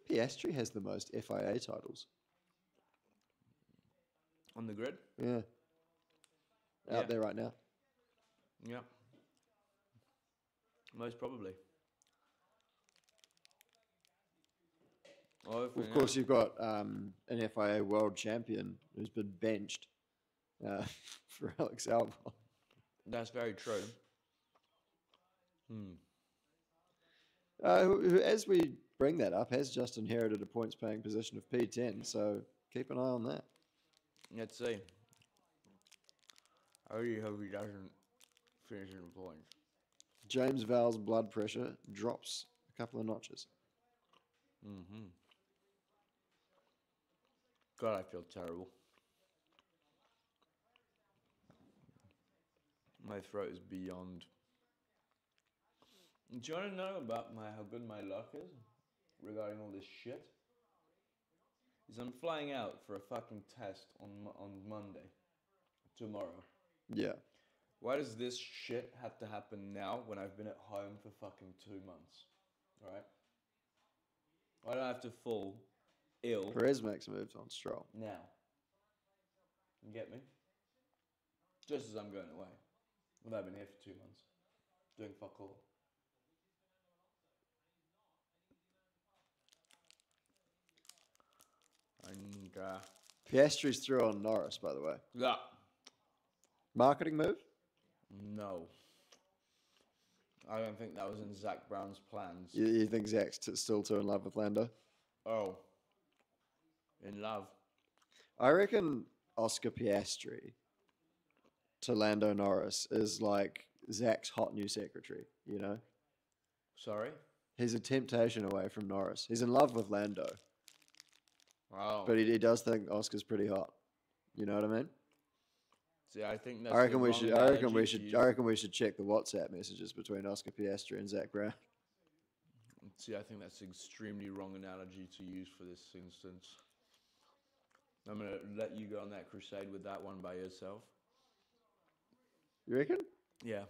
Speaker 2: Piastri has the most FIA titles.
Speaker 1: On the grid?
Speaker 2: Yeah. Out there right now.
Speaker 1: Yeah. Most probably. Oh,
Speaker 2: Of course, you've got an FIA world champion who's been benched for Alex Albon.
Speaker 1: That's very true.
Speaker 2: Who, as we bring that up, has just inherited a points-paying position of P10, so keep an eye on that.
Speaker 1: Let's see. I really hope he doesn't finish in the points.
Speaker 2: James Vowell's blood pressure drops a couple of notches.
Speaker 1: God, I feel terrible. My throat is beyond. Do you want to know about how good my luck is regarding all this shit? Is I'm flying out for a fucking test on Monday, tomorrow.
Speaker 2: Yeah.
Speaker 1: Why does this shit have to happen now when I've been at home for fucking 2 months? Right? Why do I have to fall ill
Speaker 2: Perez makes moves on Stroll.
Speaker 1: now? You get me? Just as I'm going away. Well, I've been here for 2 months. Doing fuck all. And,
Speaker 2: Piastri's through on Norris, by the way.
Speaker 1: yeah.
Speaker 2: Marketing move?
Speaker 1: No. I don't think that was in Zach Brown's plans.
Speaker 2: You think Zach's still too in love with Lando?
Speaker 1: Oh. In love.
Speaker 2: I reckon Oscar Piastri to Lando Norris is like Zach's hot new secretary, you know?
Speaker 1: Sorry?
Speaker 2: He's a temptation away from Norris. He's in love with Lando,
Speaker 1: Wow.
Speaker 2: but he does think Oscar's pretty hot. You know what I mean?
Speaker 1: See, I think that's
Speaker 2: I reckon we
Speaker 1: the
Speaker 2: should.
Speaker 1: wrong
Speaker 2: I reckon we
Speaker 1: analogy
Speaker 2: should.
Speaker 1: to
Speaker 2: I
Speaker 1: use.
Speaker 2: reckon we should check the WhatsApp messages between Oscar Piastri and Zach Brown.
Speaker 1: See, I think that's an extremely wrong analogy to use for this instance. I'm going to let you go on that crusade with that one by yourself.
Speaker 2: You reckon?
Speaker 1: Yeah.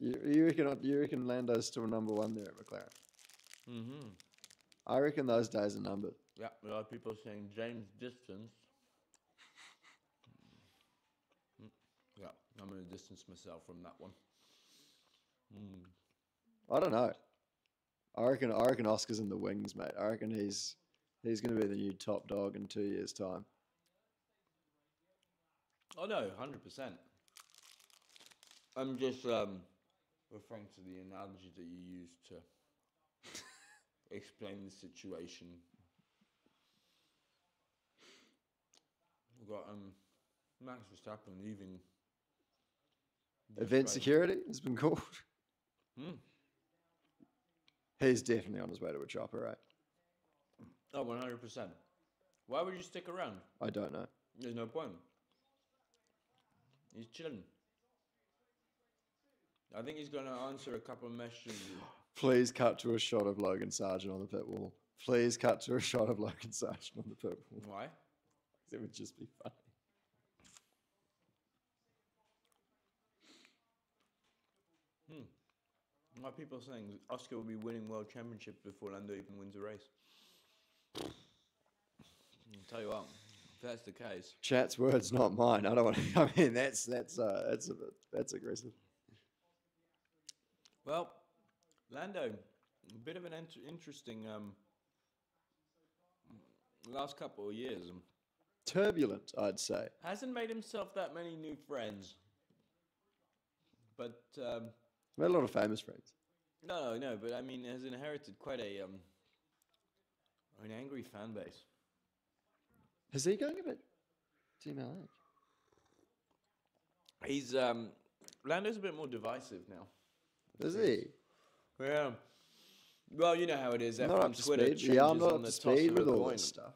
Speaker 2: You reckon? You reckon Lando's still number one there at McLaren?
Speaker 1: Mm-hmm.
Speaker 2: I reckon those days are numbered.
Speaker 1: Yeah, a lot of people saying James Distance. Yeah, I'm going to distance myself from that one.
Speaker 2: I don't know. I reckon Oscar's in the wings, mate. I reckon he's going to be the new top dog in 2 years' time.
Speaker 1: Oh, no, 100%. I'm just referring to the analogy that you used to explain the situation. We've got Max Verstappen leaving.
Speaker 2: Event security has been called. He's definitely on his way to a chopper, right?
Speaker 1: Oh, 100%. Why would you stick around?
Speaker 2: I don't know.
Speaker 1: There's no point. He's chilling. I think he's going to answer a couple of messages
Speaker 2: Please cut to a shot of Logan Sargent on the pit wall. Please cut to a shot of Logan Sargent on the pit wall.
Speaker 3: Why?
Speaker 2: It would just be funny.
Speaker 3: My people are saying Oscar will be winning world championships before Lando even wins a race. I'll tell you what, if that's the case.
Speaker 2: Chat's words, not mine. I don't want to. I mean, that's aggressive.
Speaker 3: Well, Lando, a bit of an interesting last couple of years.
Speaker 2: Turbulent, I'd say.
Speaker 3: Hasn't made himself that many new friends, but
Speaker 2: Made a lot of famous friends.
Speaker 3: no. But I mean, has inherited quite an angry fan base.
Speaker 2: Is he going a bit Team LH?
Speaker 3: He's Lando's a bit more divisive now.
Speaker 2: Is he?
Speaker 3: Yeah. Well, you know how it is.
Speaker 2: Not
Speaker 3: F1
Speaker 2: up to
Speaker 3: Twitter
Speaker 2: speed.
Speaker 3: changes
Speaker 2: Yeah, I'm not
Speaker 3: on
Speaker 2: up
Speaker 3: the
Speaker 2: to
Speaker 3: toss
Speaker 2: speed
Speaker 3: of a
Speaker 2: with all
Speaker 3: coin.
Speaker 2: this stuff.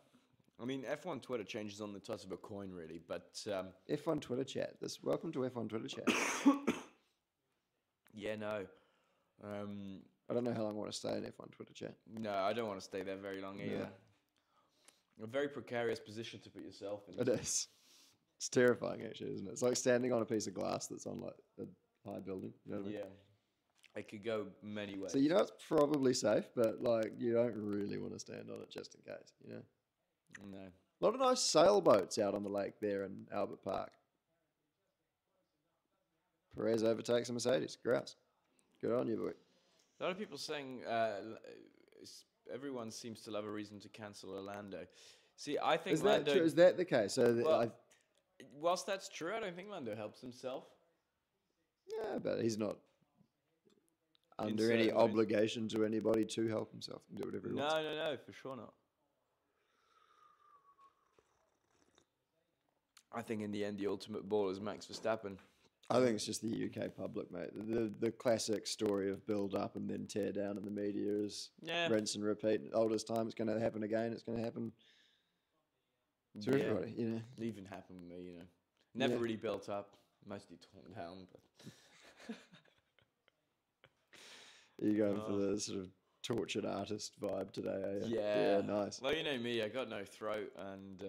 Speaker 3: I mean, F1 Twitter changes on the toss of a coin, really. But
Speaker 2: F1 Twitter chat. Welcome to F1 Twitter chat.
Speaker 3: yeah, no.
Speaker 2: I don't know how long I want to stay in F1 Twitter chat.
Speaker 3: No, I don't want to stay there very long either.
Speaker 2: Yeah.
Speaker 3: A very precarious position to put yourself in.
Speaker 2: It is. It's terrifying, actually, isn't it? It's like standing on a piece of glass that's on like a high building. You know what I mean?
Speaker 3: Yeah. It could go many ways.
Speaker 2: So you know it's probably safe, but like you don't really want to stand on it just in case. You know.
Speaker 3: No.
Speaker 2: A lot of nice sailboats out on the lake there in Albert Park. Perez overtakes a Mercedes. Grouse. Good on you, boy.
Speaker 3: A lot of people saying everyone seems to love a reason to cancel Lando. See, I think
Speaker 2: Is that
Speaker 3: Lando.
Speaker 2: true? Is that the case? So
Speaker 3: Well, whilst that's true, I don't think Lando helps himself.
Speaker 2: yeah, but he's not
Speaker 3: In
Speaker 2: under any
Speaker 3: certain ways.
Speaker 2: obligation to anybody to help himself and do whatever he wants.
Speaker 3: No, for sure not. I think in the end, the ultimate ball is Max Verstappen.
Speaker 2: I think it's just the UK public, mate. The classic story of build up and then tear down in the media is rinse and repeat. Oldest time, it's going to happen again. It's going to happen to everybody, you know.
Speaker 3: It even happened with me, you know. Never really built up, mostly torn down. But
Speaker 2: You're going for the sort of tortured artist vibe today, are you?
Speaker 3: yeah,
Speaker 2: nice.
Speaker 3: Well, you know me, I got no throat, and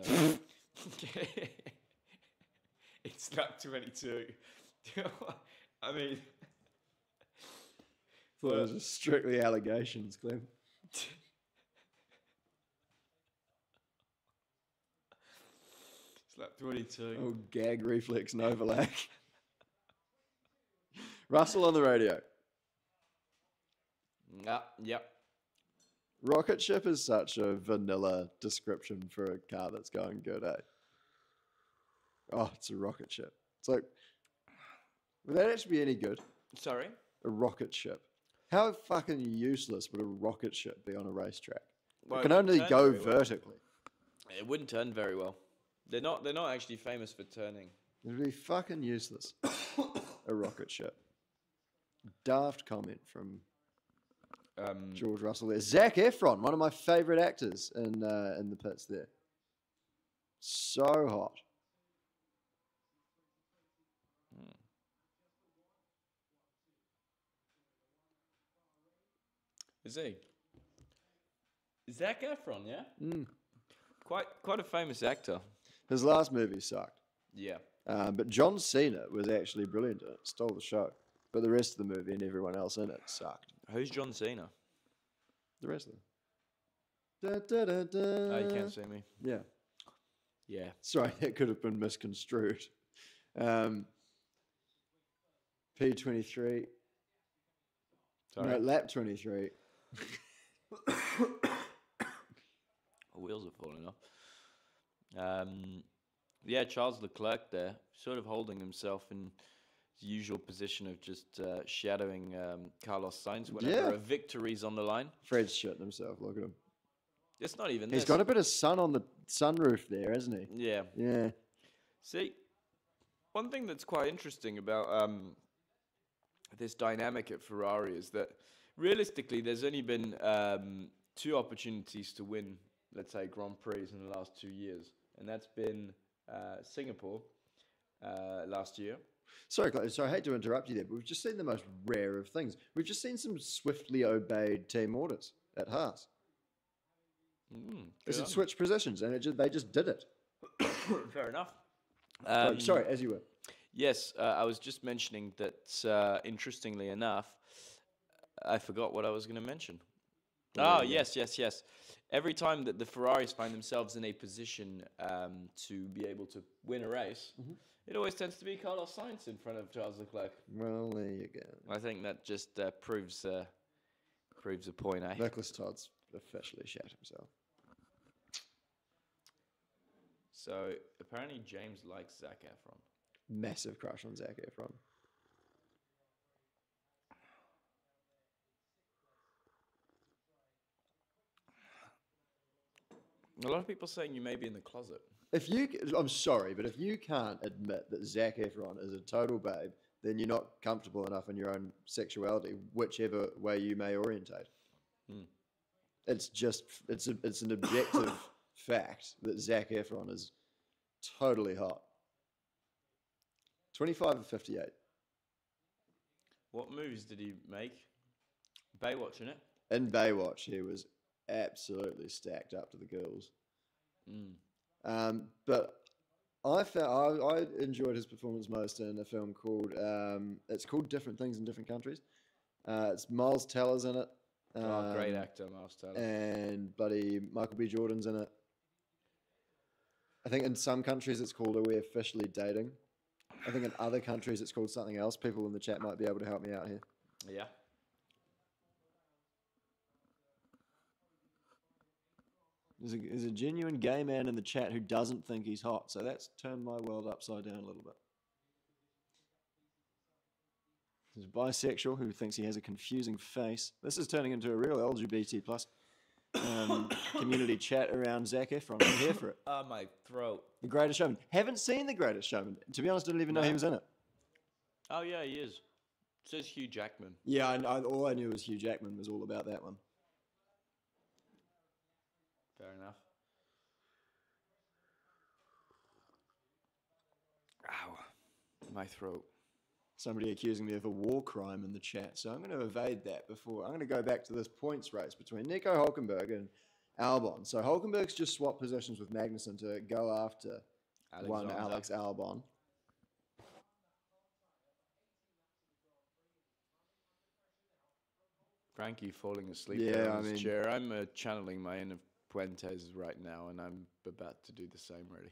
Speaker 3: it's not 22. I mean,
Speaker 2: Thought it was just strictly allegations, Clem.
Speaker 3: Slap 22.
Speaker 2: Oh, gag reflex Novak. Russell on the radio.
Speaker 3: Yep.
Speaker 2: Rocket ship is such a vanilla description for a car that's going good, eh? Oh, it's a rocket ship. It's like, would that actually be any good?
Speaker 3: Sorry?
Speaker 2: A rocket ship. How fucking useless would a rocket ship be on a racetrack?
Speaker 3: Well,
Speaker 2: it can
Speaker 3: it
Speaker 2: only
Speaker 3: turn
Speaker 2: go
Speaker 3: very well.
Speaker 2: vertically.
Speaker 3: It wouldn't turn very well. They're not actually famous for turning.
Speaker 2: It would be fucking useless. A rocket ship. Daft comment from George Russell there. Zac Efron, one of my favourite actors in the pits there. So hot.
Speaker 3: Is he? Zac Efron, yeah?
Speaker 2: Mm.
Speaker 3: Quite a famous actor.
Speaker 2: His last movie sucked.
Speaker 3: Yeah.
Speaker 2: But John Cena was actually brilliant in it. Stole the show. But the rest of the movie and everyone else in it sucked.
Speaker 3: Who's John Cena?
Speaker 2: The rest of them. Da, da, da, da.
Speaker 3: Oh, you can't see me.
Speaker 2: Yeah.
Speaker 3: Yeah.
Speaker 2: Sorry, that could have been misconstrued. P23.
Speaker 3: Sorry.
Speaker 2: No, lap 23.
Speaker 3: Wheels are falling off. Yeah, Charles Leclerc there, sort of holding himself in his usual position of just shadowing Carlos Sainz whenever a victory's on the line.
Speaker 2: Fred's shitting himself. Look at him.
Speaker 3: It's not even
Speaker 2: He's
Speaker 3: this.
Speaker 2: got a bit of sun on the sunroof there, hasn't he?
Speaker 3: Yeah.
Speaker 2: Yeah.
Speaker 3: See, one thing that's quite interesting about this dynamic at Ferrari is that realistically there's only been 2 opportunities to win, let's say, Grand Prix in the last 2 years. And that's been Singapore last year
Speaker 2: Sorry, I hate to interrupt you there, but we've just seen the most rare of things. We've just seen some swiftly obeyed team orders at Haas. They said switch positions, and they just did it.
Speaker 3: Fair enough.
Speaker 2: Sorry, as you were.
Speaker 3: Yes, I was just mentioning that, interestingly enough, I forgot what I was going to mention. Yes. Every time that the Ferraris find themselves in a position to be able to win a race, it always tends to be Carlos Sainz in front of Charles Leclerc.
Speaker 2: Well, there you go.
Speaker 3: I think that just proves a point, eh?
Speaker 2: Nicholas Todd's officially shat himself.
Speaker 3: So apparently James likes Zac Efron.
Speaker 2: Massive crush on Zac Efron.
Speaker 3: A lot of people saying you may be in the closet.
Speaker 2: I'm sorry, but if you can't admit that Zac Efron is a total babe, then you're not comfortable enough in your own sexuality, whichever way you may orientate. It's an objective fact that Zac Efron is totally hot. 25 of 58.
Speaker 3: What moves did he make? Baywatch, innit?
Speaker 2: In Baywatch, he was absolutely stacked up to the gills. But I enjoyed his performance most in a film called it's called Different Things in Different Countries. It's Miles Teller's in it.
Speaker 3: Great actor, Miles Teller.
Speaker 2: And buddy Michael B. Jordan's in it. I think in some countries it's called Are We Officially Dating? I think in other countries it's called something else. People in the chat might be able to help me out here.
Speaker 3: Yeah.
Speaker 2: There's a genuine gay man in the chat who doesn't think he's hot, so that's turned my world upside down a little bit. There's a bisexual who thinks he has a confusing face. This is turning into a real LGBT plus community chat around Zac Efron. I'm here for it.
Speaker 3: Oh, my throat.
Speaker 2: The Greatest Showman. Haven't seen The Greatest Showman. To be honest, didn't even know he was in it.
Speaker 3: Oh, yeah, he is. It says Hugh Jackman.
Speaker 2: Yeah, all I knew was Hugh Jackman was all about that one.
Speaker 3: Fair enough. Ow. My throat.
Speaker 2: Somebody accusing me of a war crime in the chat, so I'm going to evade that before. I'm going to go back to this points race between Nico Hülkenberg and Albon. So Hülkenberg's just swapped positions with Magnussen to go after one Alex Albon.
Speaker 3: Frankie falling asleep in his chair. I'm channeling my inner Puentes right now, and I'm about to do the same, really.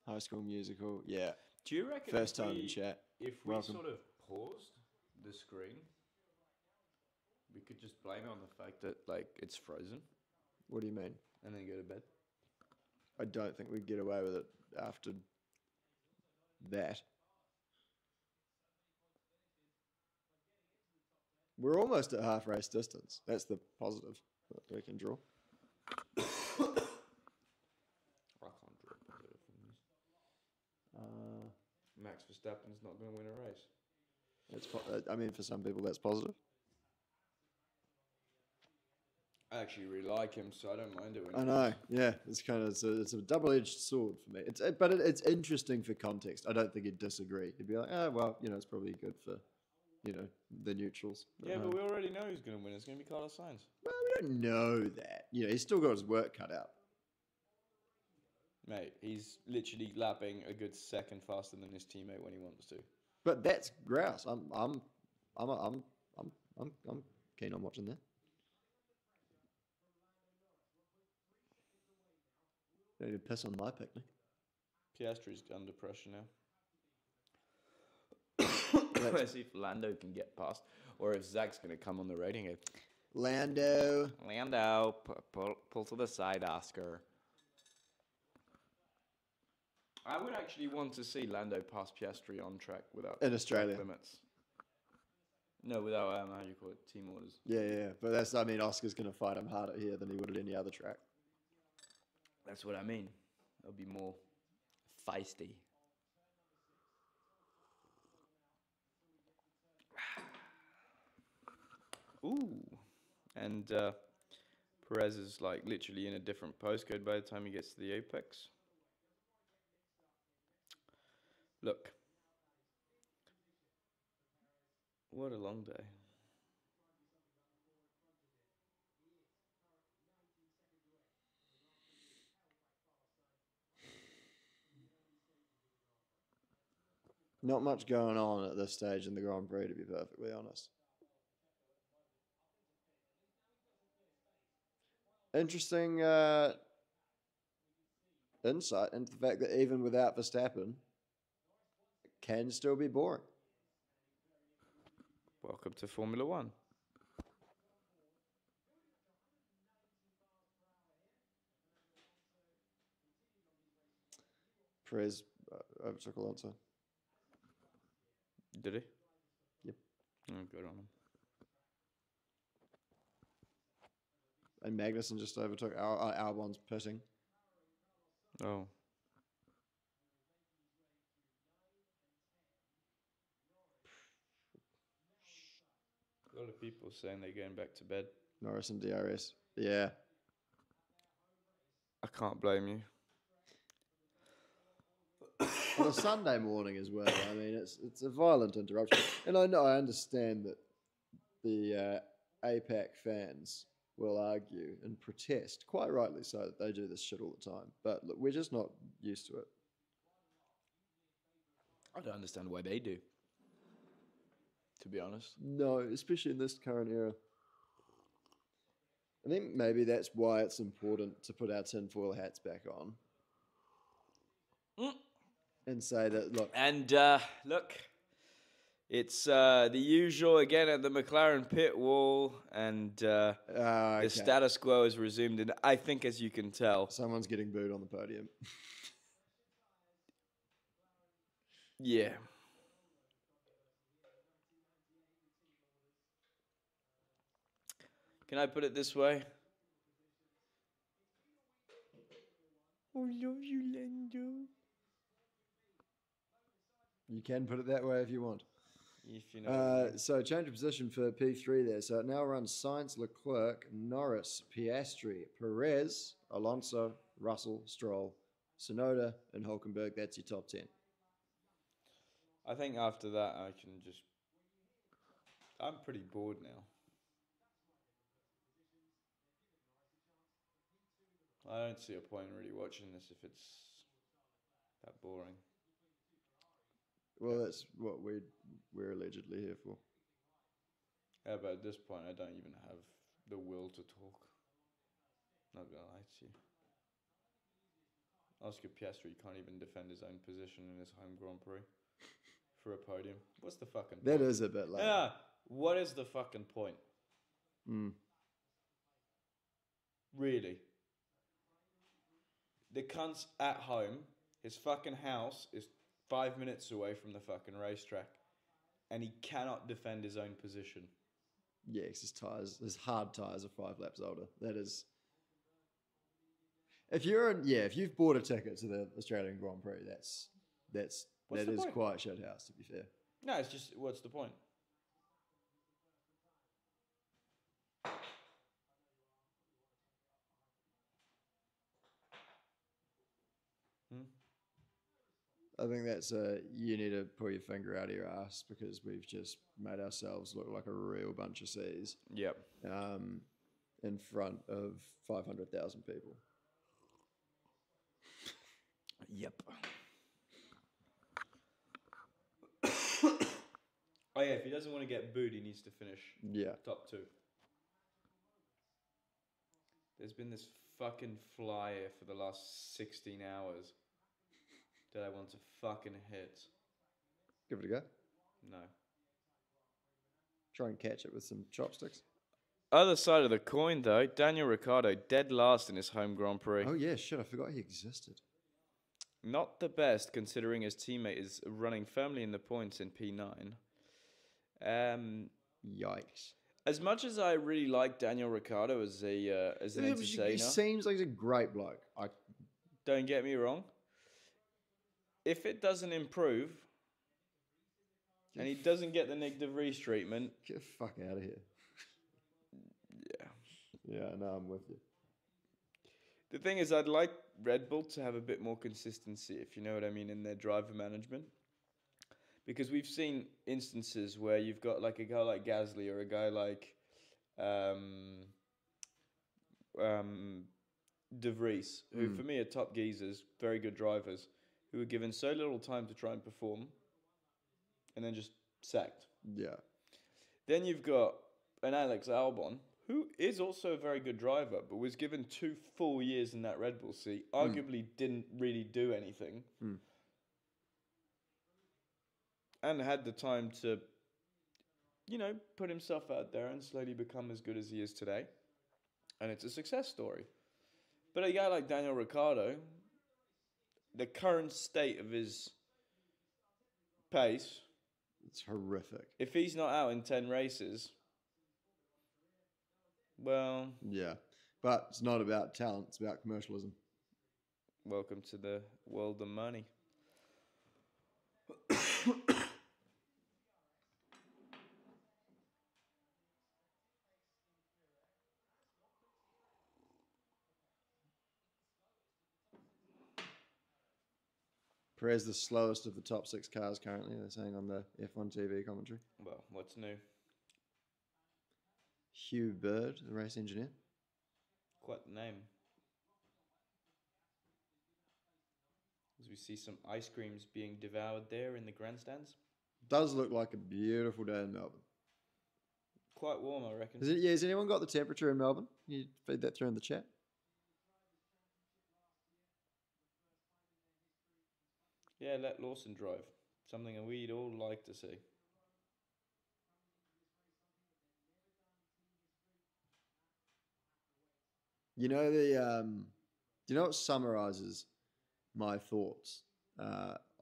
Speaker 2: High School Musical, yeah.
Speaker 3: Do you reckon
Speaker 2: first time in chat?
Speaker 3: If we sort of paused the screen, we could just blame it on the fact that it's frozen?
Speaker 2: What do you mean?
Speaker 3: And then go to bed?
Speaker 2: I don't think we'd get away with it after that. We're almost at half race distance. That's the positive that we can draw.
Speaker 3: I can't draw a positive from this. Max Verstappen's not going to win a race.
Speaker 2: For some people, that's positive.
Speaker 1: I actually really like him, so I don't mind it.
Speaker 2: I know, yeah. It's a double-edged sword for me. But it's interesting for context. I don't think he'd disagree. He'd be like, it's probably good for, the neutrals.
Speaker 1: Yeah, but we already know who's going to win. It's going to be Carlos Sainz.
Speaker 2: Well, we don't know that. He's still got his work cut out.
Speaker 1: Mate, he's literally lapping a good second faster than his teammate when he wants to.
Speaker 2: But that's grouse. I'm keen on watching that. I need to piss on my picnic.
Speaker 3: Piastri's under pressure now. Let's see if Lando can get past, or if Zach's going to come on the rating.
Speaker 2: Lando,
Speaker 3: pull to the side, Oscar. I would actually want to see Lando pass Piastri on track without
Speaker 2: in Australia
Speaker 3: limits. No, without how do you call it, team orders.
Speaker 2: Yeah. But Oscar's going to fight him harder here than he would at any other track.
Speaker 3: That's what I mean. It'll be more feisty. Ooh. And Perez is like literally in a different postcode by the time he gets to the apex. Look. What a long day.
Speaker 2: Not much going on at this stage in the Grand Prix, to be perfectly honest. Interesting insight into the fact that even without Verstappen, it can still be boring.
Speaker 3: Welcome to Formula One.
Speaker 2: Perez overtook Alonso.
Speaker 3: Did he?
Speaker 2: Yep.
Speaker 3: Oh, good on him.
Speaker 2: And Magnussen just overtook Albon's pitting.
Speaker 3: Oh. A lot of people saying they're going back to bed.
Speaker 2: Norris and DRS. Yeah.
Speaker 3: I can't blame you.
Speaker 2: On a Sunday morning as well. I mean, it's a violent interruption. And I understand that the APAC fans will argue and protest, quite rightly so, that they do this shit all the time. But look, we're just not used to it.
Speaker 3: I don't understand why they do, to be honest.
Speaker 2: No, especially in this current era. I think maybe that's why it's important to put our tinfoil hats back on. And say that, look.
Speaker 3: And look, it's the usual again at the McLaren pit wall, and the status quo is resumed. And I think, as you can tell,
Speaker 2: someone's getting booed on the podium.
Speaker 3: Yeah. Can I put it this way? I love you, Lando.
Speaker 2: You can put it that way if you want.
Speaker 3: If you know.
Speaker 2: So change of position for P3 there. So it now runs Sainz, Leclerc, Norris, Piastri, Perez, Alonso, Russell, Stroll, Tsunoda, and Hulkenberg. That's your top 10.
Speaker 3: I think after that I can just... I'm pretty bored now. I don't see a point in really watching this if it's that boring.
Speaker 2: Well, that's what we're allegedly here for.
Speaker 3: Yeah, but at this point, I don't even have the will to talk. Not gonna lie to you. Oscar Piastri can't even defend his own position in his home Grand Prix for a podium. What's the fucking point?
Speaker 2: That is a bit late.
Speaker 3: Yeah, what is the fucking point? Really? The cunt's at home. His fucking house is 5 minutes away from the fucking racetrack, and he cannot defend his own position.
Speaker 2: Yeah, his hard tires are 5 laps older. That is. If you've bought a ticket to the Australian Grand Prix, that is quite shithouse, to be fair.
Speaker 3: No, it's just, what's the point?
Speaker 2: I think that's you need to pull your finger out of your ass because we've just made ourselves look like a real bunch of C's.
Speaker 3: Yep.
Speaker 2: In front of 500,000 people.
Speaker 3: Yep. Oh yeah, if he doesn't want to get booed, he needs to finish top 2. There's been this fucking flyer for the last 16 hours that I want to fucking hit.
Speaker 2: Give it a go.
Speaker 3: No.
Speaker 2: Try and catch it with some chopsticks.
Speaker 3: Other side of the coin, though, Daniel Ricciardo dead last in his home Grand Prix.
Speaker 2: Oh yeah, shit! I forgot he existed.
Speaker 3: Not the best, considering his teammate is running firmly in the points in P9.
Speaker 2: Yikes!
Speaker 3: As much as I really like Daniel Ricciardo as an entertainer,
Speaker 2: he seems like he's a great bloke.
Speaker 3: Don't get me wrong. If it doesn't improve, and he doesn't get the negative race treatment...
Speaker 2: Get the fuck out of here. Yeah, no, I'm with you.
Speaker 1: The thing is, I'd like Red Bull to have a bit more consistency, if you know what I mean, in their driver management. Because we've seen instances where you've got like a guy like Gasly or a guy like um, um, De Vries, who for me are top geezers, very good drivers, who are given so little time to try and perform, and then just sacked.
Speaker 2: Yeah.
Speaker 1: Then you've got an Alex Albon, who is also a very good driver, but was given 2 full years in that Red Bull seat, arguably didn't really do anything, and had the time to, put himself out there and slowly become as good as he is today. And it's a success story. But a guy like Daniel Ricciardo, the current state of his pace,
Speaker 2: It's horrific.
Speaker 1: if he's not out in 10 races, well,
Speaker 2: Yeah. But it's not about talent, it's about commercialism.
Speaker 1: welcome to the world of money.
Speaker 2: Perez the slowest of the top 6 cars currently, they're saying on the F1 TV commentary.
Speaker 1: Well, what's new?
Speaker 2: Hugh Bird, the race engineer.
Speaker 1: Quite the name. As we see some ice creams being devoured there in the grandstands.
Speaker 2: Does look like a beautiful day in Melbourne.
Speaker 1: Quite warm, I reckon.
Speaker 2: Has anyone got the temperature in Melbourne? Can you feed that through in the chat?
Speaker 1: Yeah, let Lawson drive. Something that we'd all like to see.
Speaker 2: You know do you know what summarizes my thoughts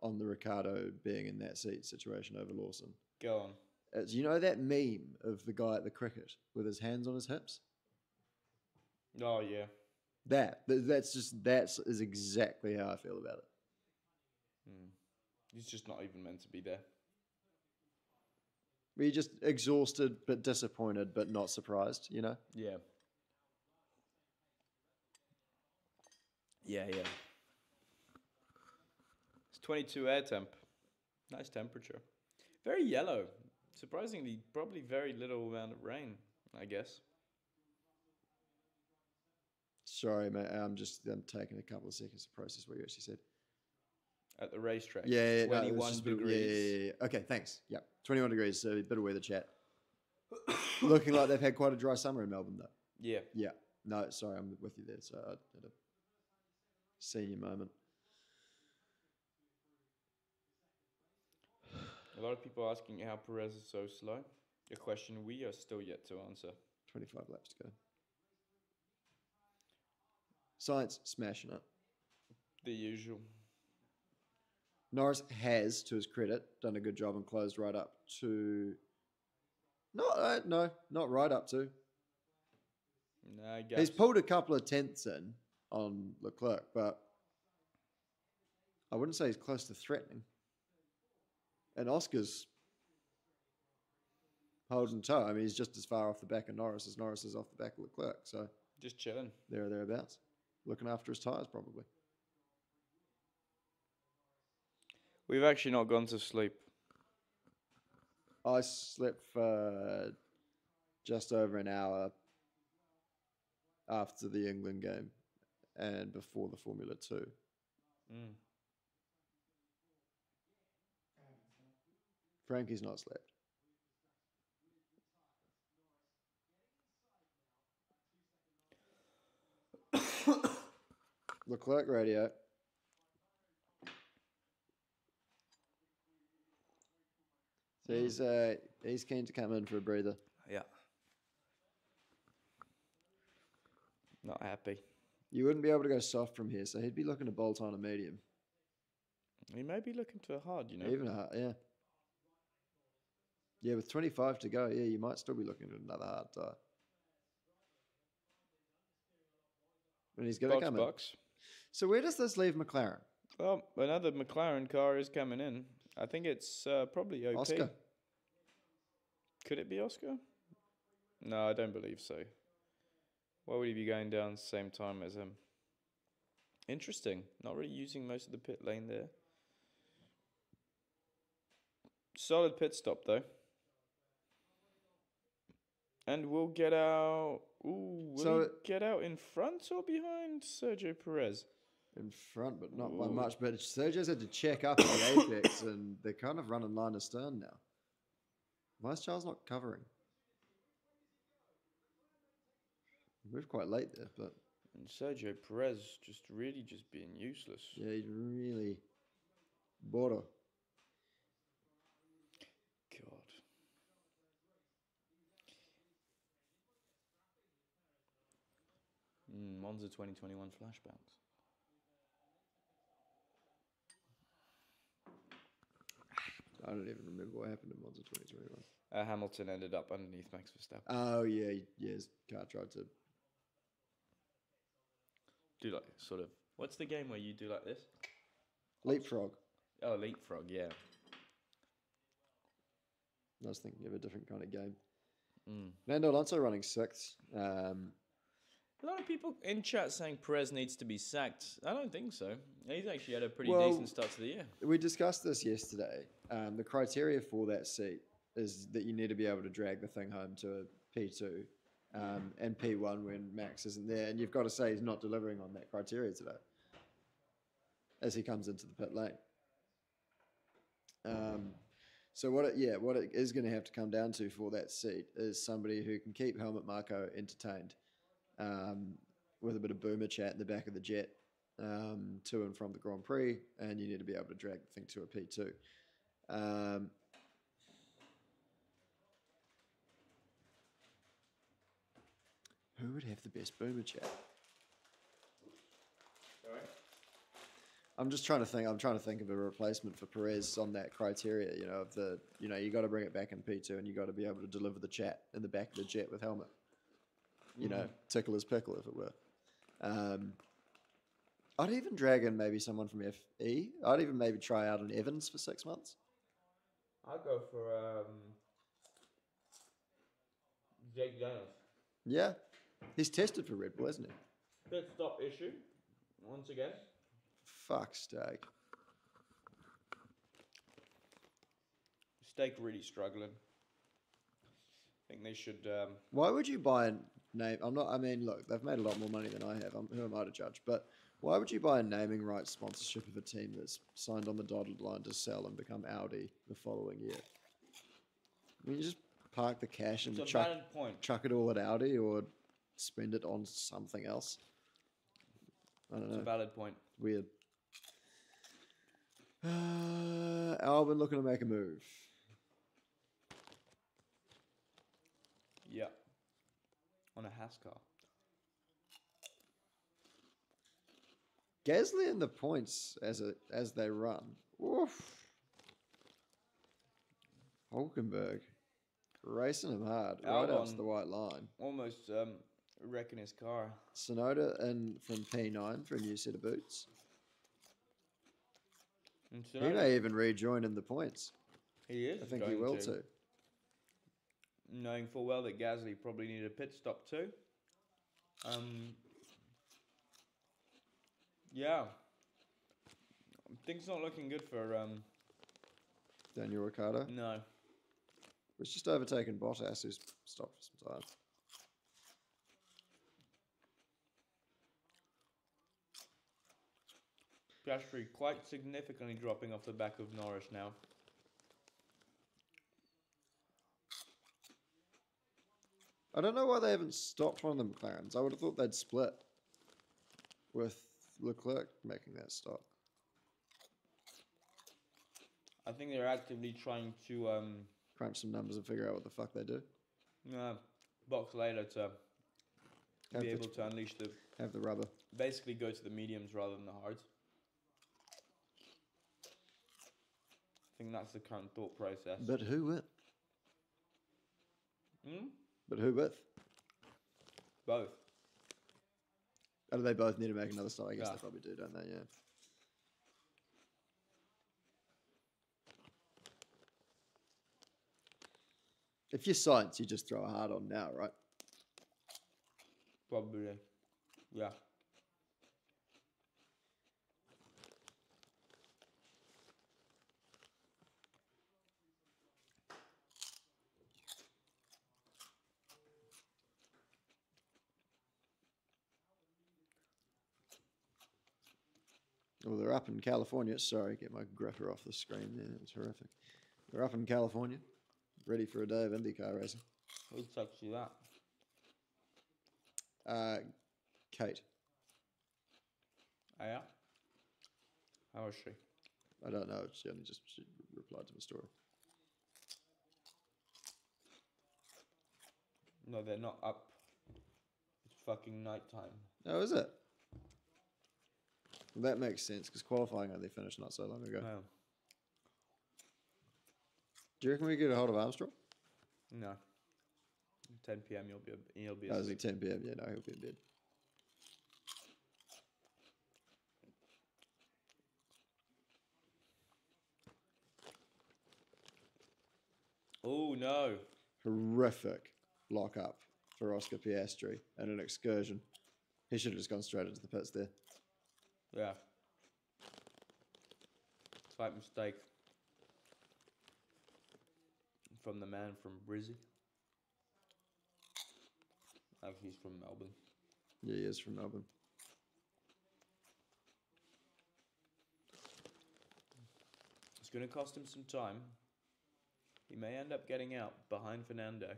Speaker 2: on the Ricardo being in that seat situation over Lawson?
Speaker 1: Go on.
Speaker 2: It's, you know that meme of the guy at the cricket with his hands on his hips?
Speaker 1: Oh, yeah.
Speaker 2: That is exactly how I feel about it.
Speaker 1: He's just not even meant to be there.
Speaker 2: We're just exhausted but disappointed but not surprised, you know?
Speaker 1: Yeah. Yeah. It's 22 air temp. Nice temperature. Very yellow. Surprisingly, probably very little amount of rain, I guess.
Speaker 2: Sorry, mate. I'm taking a couple of seconds to process what you actually said.
Speaker 1: At the racetrack.
Speaker 2: Yeah,
Speaker 1: 21 degrees.
Speaker 2: Yeah. Okay, thanks. Yeah, 21 degrees, so a bit of weather chat. Looking like they've had quite a dry summer in Melbourne, though.
Speaker 1: Yeah.
Speaker 2: Yeah. No, sorry, I'm with you there. So I had a senior moment.
Speaker 1: A lot of people asking how Perez is so slow. A question we are still yet to answer.
Speaker 2: 25 laps to go. Science smashing it.
Speaker 1: The usual.
Speaker 2: Norris has, to his credit, done a good job and closed right up to... not right up to.
Speaker 1: No, I guess.
Speaker 2: He's pulled a couple of tenths in on Leclerc, but I wouldn't say he's close to threatening. And Oscar's holding toe. I mean, he's just as far off the back of Norris as Norris is off the back of Leclerc. So
Speaker 1: just chilling.
Speaker 2: There or thereabouts. Looking after his tyres, probably.
Speaker 1: We've actually not gone to sleep.
Speaker 2: I slept for just over an hour after the England game and before the Formula 2. Frankie's not slept. Leclerc radio. So he's keen to come in for a breather.
Speaker 1: Yeah. Not happy.
Speaker 2: You wouldn't be able to go soft from here, so he'd be looking to bolt on a medium.
Speaker 1: He may be looking to a hard, you know.
Speaker 2: Even a hard, yeah. Yeah, with 25 to go, yeah, you might still be looking at another hard tire. And he's going to come in. So where does this leave McLaren?
Speaker 1: Well, another McLaren car is coming in. I think it's probably OP.
Speaker 2: Oscar.
Speaker 1: Could it be Oscar? No, I don't believe so.
Speaker 3: Why would he be going down the same time as him? Interesting. Not really using most of the pit lane there. Solid pit stop though. And we'll get out. Ooh, will he get out in front or behind Sergio Perez?
Speaker 2: In front, but not by much. But Sergio's had to check up at the apex, and they're kind of running line astern now. Why is Charles not covering? Moved quite late there, but...
Speaker 3: And Sergio Perez just really just being useless.
Speaker 2: Yeah, he's really... border.
Speaker 3: God. Monza 2021 flashbacks.
Speaker 2: I don't even remember what happened in Monza 2021.
Speaker 3: Hamilton ended up underneath Max Verstappen.
Speaker 2: Oh, yeah, his car tried to...
Speaker 3: Do like, sort of... What's the game where you do like this?
Speaker 2: Leapfrog.
Speaker 3: Oh, leapfrog, yeah.
Speaker 2: I was thinking of a different kind of game.
Speaker 3: Mm.
Speaker 2: Fernando Alonso running 6th.
Speaker 3: A lot of people in chat saying Perez needs to be sacked. I don't think so. He's actually had a pretty decent start to the year.
Speaker 2: We discussed this yesterday. The criteria for that seat is that you need to be able to drag the thing home to a P2 and P1 when Max isn't there. And you've got to say he's not delivering on that criteria today as he comes into the pit lane. So what it is going to have to come down to for that seat is somebody who can keep Helmut Marko entertained with a bit of boomer chat in the back of the jet to and from the Grand Prix, and you need to be able to drag the thing to a P2. Who would have the best boomer chat?
Speaker 3: Sorry?
Speaker 2: I'm just trying to think. I'm trying to think of a replacement for Perez on that criteria. You got to bring it back in P2, and you got to be able to deliver the chat in the back of the jet with Helmut. Tickle his pickle, if it were. I'd even drag in maybe someone from FE. I'd even maybe try out an Evans for 6 months.
Speaker 1: I'd go for Jake Daniels.
Speaker 2: Yeah, he's tested for Red Bull, hasn't he?
Speaker 1: Pit stop issue, once again.
Speaker 2: Fuck's sake.
Speaker 3: Stake really struggling. I think they should.
Speaker 2: Why would you buy a name? Look, they've made a lot more money than I have. Who am I to judge? But why would you buy a naming rights sponsorship of a team that's signed on the dotted line to sell and become Audi the following year? I mean, you just park the cash and chuck it all at Audi or spend it on something else. I don't know.
Speaker 3: It's a valid point.
Speaker 2: Weird. Albon looking to make a move.
Speaker 3: Yeah. On a Haas car.
Speaker 2: Gasly in the points as they run. Oof. Hulkenberg racing him hard right out to the white line.
Speaker 3: Almost wrecking his car.
Speaker 2: Sonoda in from P9 for a new set of boots. He may even rejoin in the points.
Speaker 3: He is.
Speaker 2: I think he will too.
Speaker 3: Knowing full well that Gasly probably needed a pit stop too. Yeah. Things not looking good for
Speaker 2: Daniel Ricciardo.
Speaker 3: No.
Speaker 2: It's just overtaken Bottas, who's stopped for some time.
Speaker 3: Piastri quite significantly dropping off the back of Norris now.
Speaker 2: I don't know why they haven't stopped one of the McLarens. I would have thought they'd split with Leclerc making that stop.
Speaker 3: I think they're actively trying to
Speaker 2: crunch some numbers and figure out what the fuck they do.
Speaker 3: Box later to be able to unleash
Speaker 2: have the rubber.
Speaker 3: Basically go to the mediums rather than the hards. I think that's the current thought process.
Speaker 2: But who with?
Speaker 3: Hmm?
Speaker 2: But who with?
Speaker 3: Both.
Speaker 2: Oh, do they both need to make another stop? I guess they probably do, don't they? Yeah. If you're Sainz, you just throw a hard on now, right?
Speaker 1: Probably. Yeah.
Speaker 2: Well, they're up in California. Sorry, get my gripper off the screen there. It was horrific. They're up in California, ready for a day of IndyCar racing.
Speaker 1: Who texted you that?
Speaker 2: Kate.
Speaker 1: Oh, yeah? How is she?
Speaker 2: I don't know. She replied to the story.
Speaker 1: No, they're not up. It's fucking nighttime.
Speaker 2: Oh, is it? Well, that makes sense because qualifying only finished not so long ago.
Speaker 1: No.
Speaker 2: Do you reckon we get a hold of Armstrong?
Speaker 1: No. 10 p.m. He'll be
Speaker 2: Oh, is
Speaker 1: asleep.
Speaker 2: it 10 p.m.? Yeah, no, he'll be in bed.
Speaker 1: Oh, no.
Speaker 2: Horrific lock-up for Oscar Piastri and an excursion. He should have just gone straight into the pits there.
Speaker 1: Yeah. Slight mistake. From the man from Brizzy. Like he's from Melbourne.
Speaker 2: Yeah, he is from Melbourne.
Speaker 1: It's going to cost him some time. He may end up getting out behind Fernando.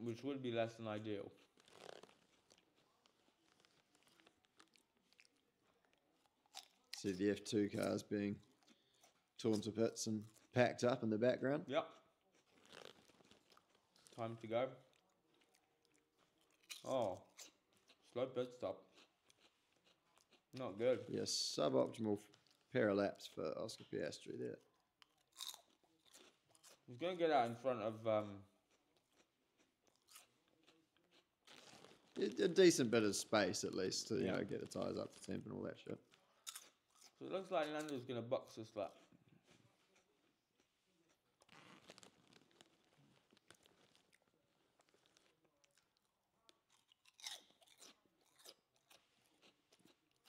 Speaker 1: Which would be less than ideal.
Speaker 2: See the F2 cars being torn to bits and packed up in the background.
Speaker 1: Yep. Time to go. Oh. Slow pit stop. Not good.
Speaker 2: Yes, suboptimal pair of laps for Oscar Piastri there.
Speaker 1: He's going to get out in front of...
Speaker 2: A decent bit of space at least to, you know, get the tyres up to temp and all that shit.
Speaker 1: So it looks like Lando's going to box this lap.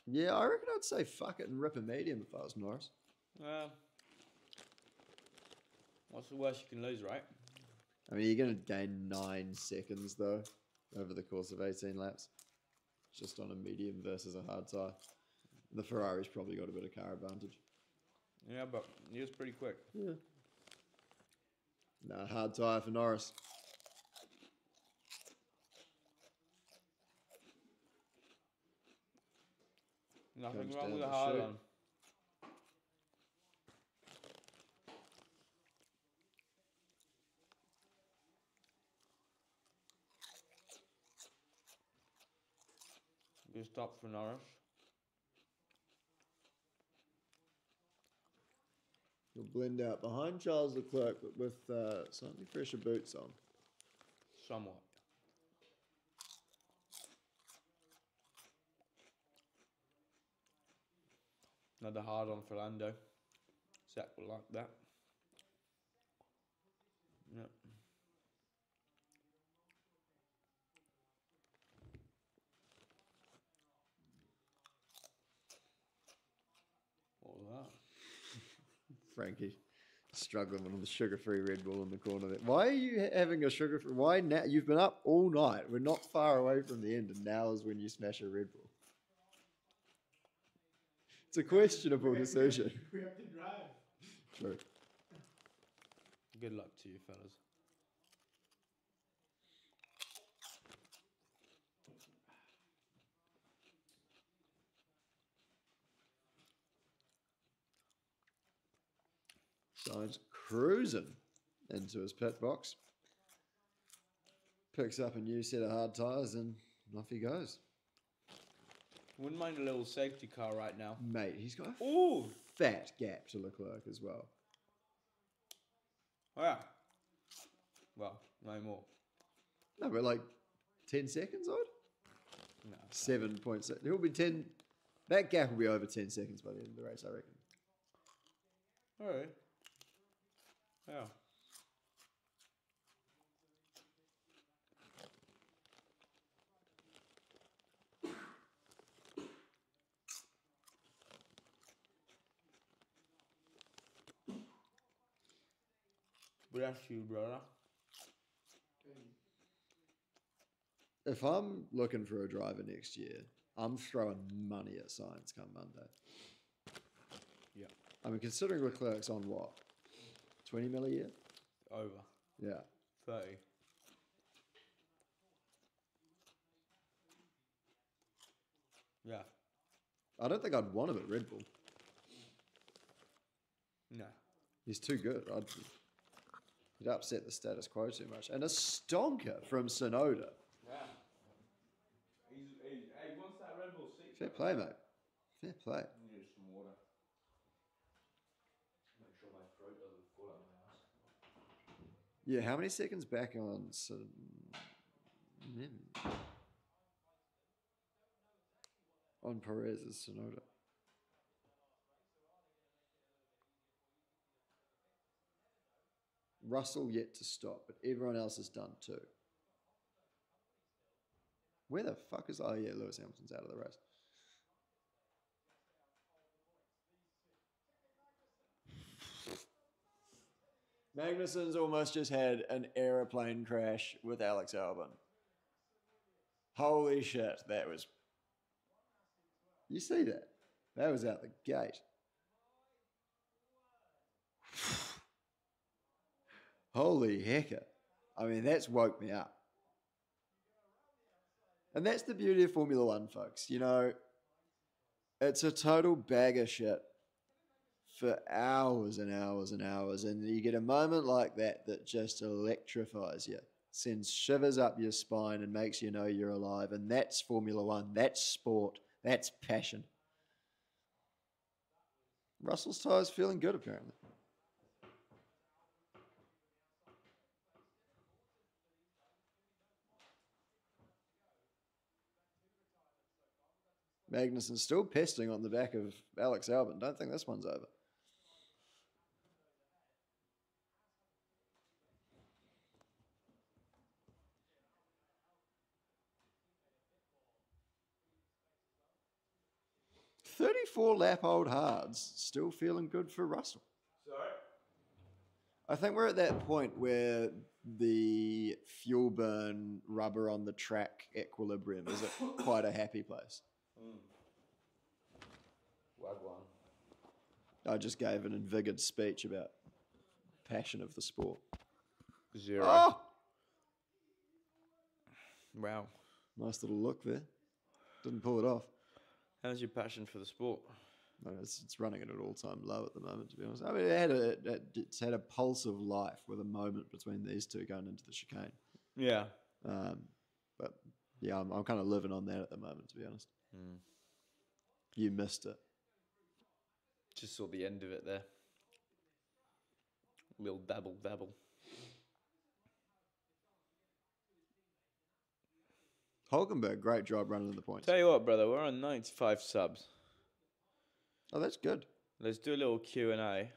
Speaker 2: Yeah, I reckon I'd say fuck it and rip a medium if I was Norris.
Speaker 1: What's the worst you can lose, right?
Speaker 2: I mean, you're going to gain 9 seconds, though, over the course of 18 laps. Just on a medium versus a hard tyre. The Ferrari's probably got a bit of car advantage.
Speaker 1: Yeah, but he was pretty quick.
Speaker 2: Yeah. Nah, hard tyre for Norris.
Speaker 1: Nothing
Speaker 2: Comes
Speaker 1: wrong
Speaker 2: down
Speaker 1: with
Speaker 2: to
Speaker 1: a hard
Speaker 2: shoot.
Speaker 1: on. Good stop for Norris.
Speaker 2: He'll blend out behind Charles Leclerc, but with slightly fresher boots on.
Speaker 1: Somewhat. Another hard on for Lando. Zach will like that. Yep. What was that?
Speaker 2: Frankie struggling with the sugar-free Red Bull in the corner there. Why are you having a sugar-free? Why now? You've been up all night. We're not far away from the end, and now is when you smash a Red Bull. It's a questionable decision.
Speaker 4: We have to drive.
Speaker 2: True.
Speaker 1: Good luck to you, fellas.
Speaker 2: Sainz cruising into his pit box. Picks up a new set of hard tyres and off he goes.
Speaker 1: Wouldn't mind a little safety car right now.
Speaker 2: Mate, he's got a
Speaker 1: Ooh!
Speaker 2: fat gap to Leclerc as well.
Speaker 1: Oh, yeah. Well, no more.
Speaker 2: No, but like 10 seconds odd?
Speaker 1: No.
Speaker 2: 7.6. He'll be 10. That gap will be over 10 seconds by the end of the race, I reckon.
Speaker 1: Alright. Yeah. Bless you, brother.
Speaker 2: If I'm looking for a driver next year, I'm throwing money at Science come Monday.
Speaker 1: Yeah.
Speaker 2: I mean, considering Leclerc's on what? 20 mil a year?
Speaker 1: Over.
Speaker 2: Yeah.
Speaker 1: 30. Yeah.
Speaker 2: I don't think I'd want him at Red Bull.
Speaker 1: No.
Speaker 2: He's too good. He'd upset the status quo too much. And a stonker from Sonoda.
Speaker 1: Yeah. He wants that Red Bull seat.
Speaker 2: Fair play, mate. Fair play.
Speaker 3: I need some water. Make sure my throat doesn't fall up my ass.
Speaker 2: Yeah, how many seconds back on on Perez is Sonoda? Russell yet to stop, but everyone else has done too. Where the fuck is... Oh, yeah, Lewis Hamilton's out of the race. Magnussen's almost just had an aeroplane crash with Alex Albon. Holy shit, that was... You see that? That was out the gate. Holy hecker. I mean, that's woke me up. And that's the beauty of Formula One, folks. You know, it's a total bag of shit for hours and hours and hours. And you get a moment like that that just electrifies you, sends shivers up your spine and makes you know you're alive. And that's Formula One. That's sport. That's passion. Russell's tyre's feeling good, apparently. Magnussen's still pesting on the back of Alex Albon. Don't think this one's over. "34-lap-old hards." Still feeling good for Russell.
Speaker 1: Sorry?
Speaker 2: I think we're at that point where the fuel burn rubber on the track equilibrium is at quite a happy place.
Speaker 3: Wagwan.
Speaker 2: I just gave an invigorated speech about passion of the sport.
Speaker 1: 0.
Speaker 2: Oh!
Speaker 1: Wow.
Speaker 2: Nice little look there. Didn't pull it off.
Speaker 1: How's your passion for the sport?
Speaker 2: No, it's running at an all-time low at the moment, to be honest. I mean, it's had a pulse of life with a moment between these two going into the chicane.
Speaker 1: Yeah.
Speaker 2: But yeah, I'm kind of living on that at the moment, to be honest.
Speaker 1: Mm.
Speaker 2: You missed it.
Speaker 1: Just saw the end of it there. Little dabble.
Speaker 2: Hulkenberg, great job running the points.
Speaker 1: Tell you what, brother, we're on 95 subs.
Speaker 2: Oh, that's good.
Speaker 1: Let's do a little Q&A.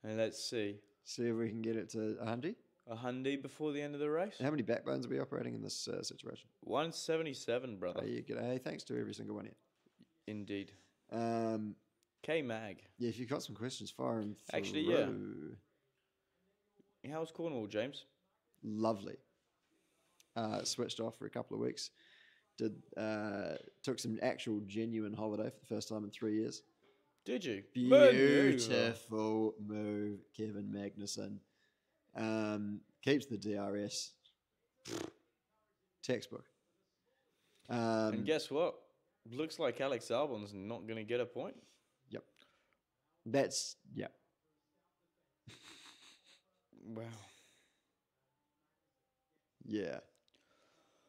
Speaker 1: And let's see.
Speaker 2: See if we can get it to 100.
Speaker 1: 100 before the end of the race?
Speaker 2: How many backbones are we operating in this situation?
Speaker 1: 177, brother.
Speaker 2: Hey, thanks to every single one here.
Speaker 1: Indeed.
Speaker 2: Um,
Speaker 1: K-Mag.
Speaker 2: yeah, if you've got some questions, fire them through.
Speaker 1: Actually, yeah. How's Cornwall, James?
Speaker 2: Lovely. Switched off for a couple of weeks. Took some actual genuine holiday for the first time in 3 years.
Speaker 1: Did you?
Speaker 2: Beautiful move, Kevin Magnussen. Keeps the DRS. Textbook.
Speaker 1: And guess what? Looks like Alex Albon's not going to get a point.
Speaker 2: Yep. Yep.
Speaker 1: Wow.
Speaker 2: Yeah.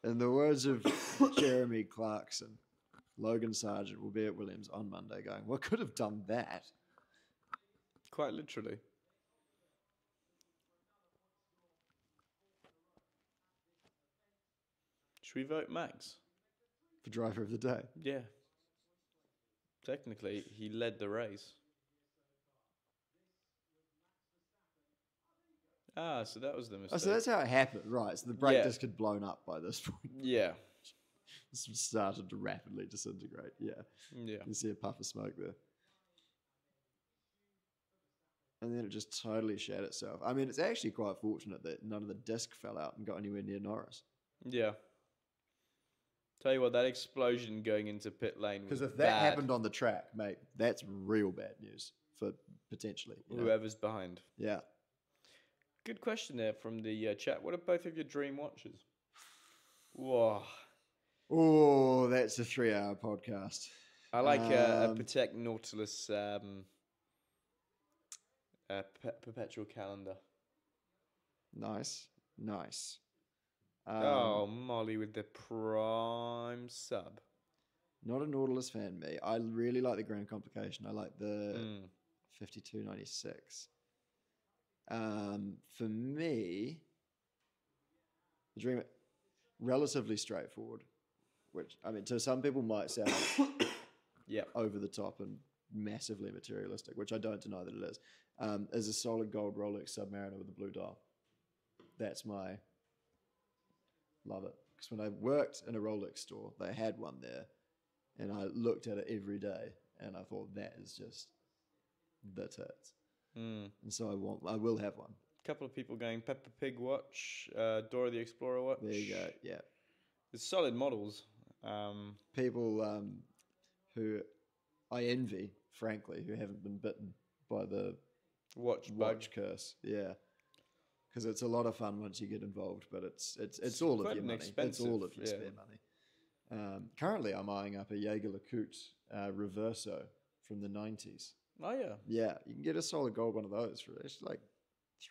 Speaker 2: In the words of Jeremy Clarkson, Logan Sargent will be at Williams on Monday going, "What could have done that?"
Speaker 1: Quite literally. Should we vote Max?
Speaker 2: For driver of the day.
Speaker 1: Yeah. Technically, he led the race. Ah, so that was the mistake.
Speaker 2: Oh, so that's how it happened, right? So the brake disc had blown up by this point.
Speaker 1: Yeah.
Speaker 2: It started to rapidly disintegrate. Yeah.
Speaker 1: Yeah.
Speaker 2: You see a puff of smoke there. and then it just totally shat itself. I mean, it's actually quite fortunate that none of the disc fell out and got anywhere near Norris.
Speaker 3: Yeah. Tell you what, that explosion going into pit lane was
Speaker 2: Because if that happened on the track, mate, that's real bad news for potentially
Speaker 3: whoever's behind.
Speaker 2: Yeah.
Speaker 3: Good question there from the chat. What are both of your dream watches? Whoa.
Speaker 2: Oh, that's a 3-hour podcast.
Speaker 3: I like a Patek Nautilus perpetual calendar.
Speaker 2: Nice.
Speaker 3: Molly with the prime sub.
Speaker 2: Not a Nautilus fan, me. I really like the Grand Complication. I like the 5296. For me, the Dream, relatively straightforward, which, I mean, to some people might sound over the top and massively materialistic, which I don't deny that it is a solid gold Rolex Submariner with a blue dial. That's my... Love it. Because when I worked in a Rolex store, they had one there, and I looked at it every day, and I thought, that is just the tits. And so I will have one.
Speaker 3: A couple of people going Peppa Pig watch, Dora the Explorer watch.
Speaker 2: There you go, yeah.
Speaker 3: It's solid models.
Speaker 2: People who I envy, frankly, who haven't been bitten by the watch curse. Yeah. Because it's a lot of fun once you get involved, but it's all of your money. It's all of your spare money. Currently, I'm eyeing up a Jaeger LeCoultre Reverso from the 90s.
Speaker 3: Oh, yeah.
Speaker 2: Yeah, you can get a solid gold one of those for it's like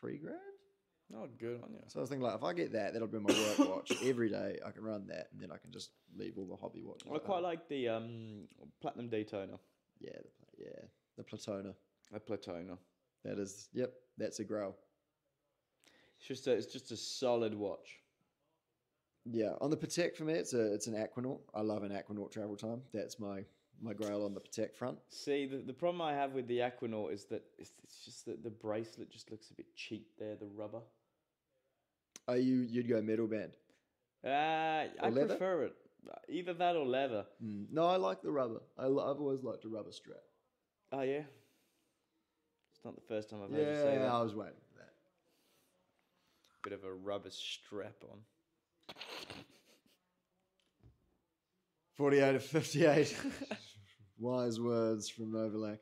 Speaker 2: $3,000.
Speaker 3: Oh, good on you.
Speaker 2: So I was thinking, like, if I get that, that'll be my work watch every day. I can run that, and then I can just leave all the hobby watches.
Speaker 3: I quite like the Platinum Daytona.
Speaker 2: Yeah, the Platona.
Speaker 3: A Platona.
Speaker 2: That is, yep, that's a grail.
Speaker 3: It's just a solid watch.
Speaker 2: Yeah, on the Patek for me, it's an Aquanaut. I love an Aquanaut travel time. That's my grail on the Patek front.
Speaker 3: See, the problem I have with the Aquanaut is that it's just that the bracelet just looks a bit cheap there, the rubber.
Speaker 2: Oh, you'd go metal band?
Speaker 3: I prefer it. Either that or leather.
Speaker 2: No, I like the rubber. I've always liked a rubber strap.
Speaker 3: Oh, yeah? It's not the first time I've heard you say that.
Speaker 2: Yeah, I was waiting for that.
Speaker 3: Bit of a rubber strap on.
Speaker 2: 48 of 58. Wise words from Novak.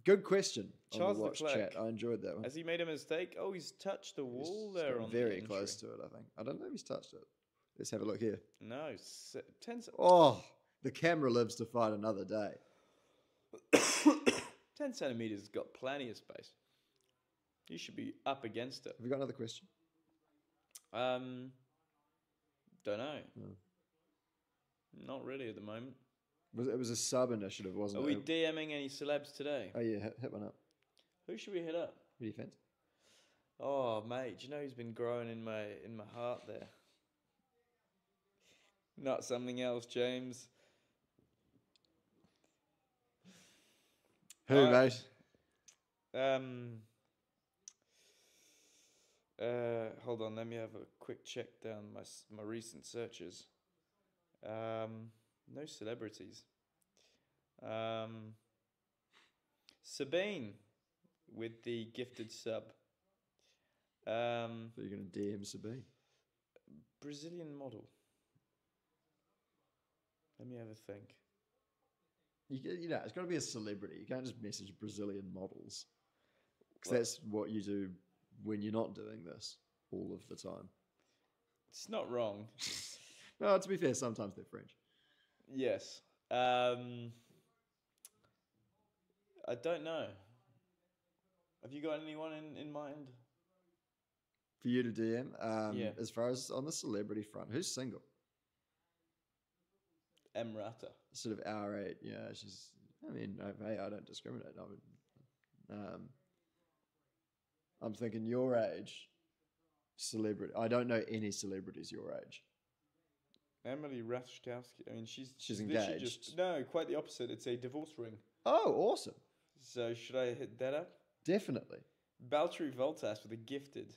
Speaker 2: Good question
Speaker 3: Charles
Speaker 2: on the watch
Speaker 3: Leclerc.
Speaker 2: chat. I enjoyed that one.
Speaker 3: Has he made a mistake? Oh, he's touched the wall
Speaker 2: He's
Speaker 3: there
Speaker 2: got
Speaker 3: on
Speaker 2: very
Speaker 3: the
Speaker 2: close to it, I think. I don't know if he's touched it. Let's have a look here.
Speaker 3: No, 10
Speaker 2: Oh, the camera lives to fight another day.
Speaker 3: 10 centimeters has got plenty of space. You should be up against it.
Speaker 2: Have you got another question?
Speaker 3: Don't know.
Speaker 2: No.
Speaker 3: Not really at the moment.
Speaker 2: It was a sub initiative, wasn't
Speaker 3: Are
Speaker 2: it?
Speaker 3: we DMing any celebs today?
Speaker 2: Oh yeah, hit one up.
Speaker 3: Who should we hit up?
Speaker 2: Who do you fancy?
Speaker 3: Oh, mate, do you know who's been growing in my heart there? Not something else, James.
Speaker 2: Who, mate?
Speaker 3: Hold on, let me have a quick check down my recent searches. No celebrities. Sabine with the gifted sub.
Speaker 2: So you're going to DM Sabine?
Speaker 3: Brazilian model. Let me have a think.
Speaker 2: You know, it's got to be a celebrity. You can't just message Brazilian models. Because that's what you do when you're not doing this all of the time.
Speaker 3: It's not wrong.
Speaker 2: No, to be fair, sometimes they're French.
Speaker 3: Yes. I don't know. Have you got anyone in mind?
Speaker 2: For you to DM?
Speaker 3: Yeah.
Speaker 2: As far as on the celebrity front, who's single?
Speaker 3: Emrata.
Speaker 2: Sort of our age. Yeah, she's... I mean, hey, I don't discriminate. I'm thinking your age, celebrity. I don't know any celebrities your age.
Speaker 3: Emily Ratajkowski. I mean, she's
Speaker 2: engaged.
Speaker 3: No, quite the opposite. It's a divorce ring.
Speaker 2: Oh, awesome.
Speaker 3: So should I hit that up?
Speaker 2: Definitely.
Speaker 3: Valtteri Bottas with a gifted.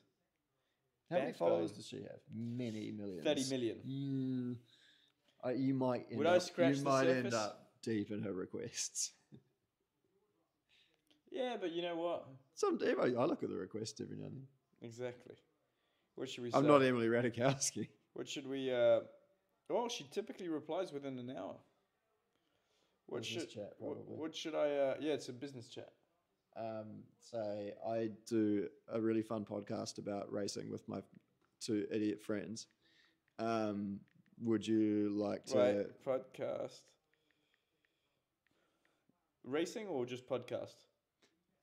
Speaker 2: How many followers does she have? Many millions.
Speaker 3: 30 million.
Speaker 2: You might end
Speaker 3: Would
Speaker 2: up,
Speaker 3: I scratch
Speaker 2: you
Speaker 3: the
Speaker 2: might
Speaker 3: surface?
Speaker 2: end up deep in her requests.
Speaker 1: Yeah, but you know what?
Speaker 2: I look at the requests every now and then.
Speaker 1: Exactly. What should we say?
Speaker 2: I'm not Emily Ratajkowski.
Speaker 1: What should we? Well, she typically replies within an hour. What
Speaker 2: Business
Speaker 1: should
Speaker 2: chat, probably.
Speaker 1: What should I? Yeah, it's a business chat.
Speaker 2: Say I do a really fun podcast about racing with my 2 idiot friends. Would you like to?
Speaker 1: Right, podcast. Racing or just podcast?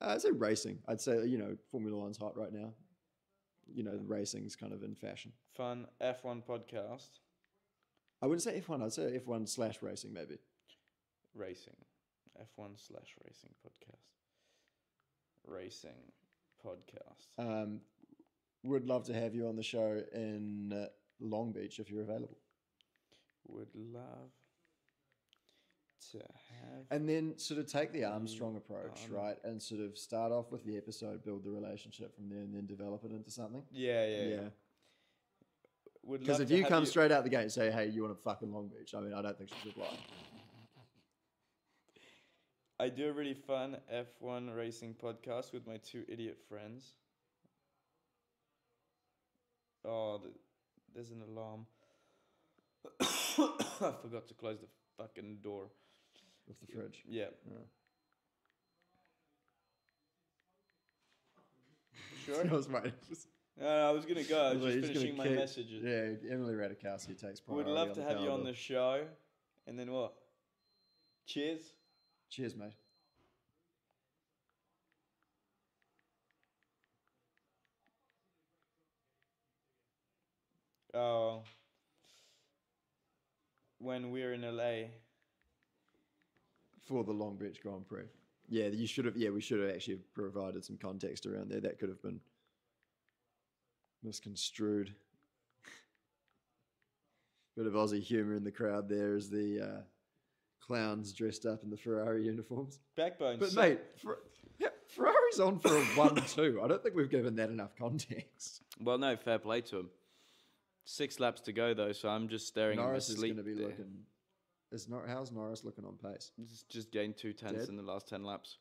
Speaker 2: I'd say racing. I'd say Formula One's hot right now. Racing's kind of in fashion.
Speaker 1: Fun F1 podcast.
Speaker 2: I wouldn't say F1. I'd say F1/racing maybe.
Speaker 1: Racing, F1/racing podcast. Racing podcast.
Speaker 2: Would love to have you on the show in Long Beach if you're available.
Speaker 1: Would love to have.
Speaker 2: And then sort of take the Armstrong approach, right? And sort of start off with the episode, build the relationship from there, and then develop it into something.
Speaker 1: Yeah.
Speaker 2: Because if you come straight out the gate and say, "Hey, you want to fucking Long Beach?" I mean, I don't think she'll reply.
Speaker 1: I do a really fun F1 racing podcast with my 2 idiot friends. Oh, there's an alarm. I forgot to close the fucking door.
Speaker 2: With the fridge.
Speaker 1: Yeah. Sure?
Speaker 2: That was my...
Speaker 1: No, I was going to go. I was just finishing my messages.
Speaker 2: Yeah, Emily Ratajkowski takes priority.
Speaker 1: Would love to have you on the show. And then what? Cheers?
Speaker 2: Cheers, mate.
Speaker 1: Oh. When we're in LA.
Speaker 2: For the Long Beach Grand Prix. Yeah, we should have actually provided some context around there. That could have been misconstrued. Bit of Aussie humour in the crowd there as the clowns dressed up in the Ferrari uniforms.
Speaker 1: Backbone.
Speaker 2: But mate, Ferrari's on for a 1-2. I don't think we've given that enough context.
Speaker 3: Well, no, fair play to him. 6 laps to go though, so I'm just staring
Speaker 2: Norris
Speaker 3: at my sleep.
Speaker 2: Is going to be looking. How's Norris looking on pace?
Speaker 3: He's just gained 2 tenths in the last 10 laps.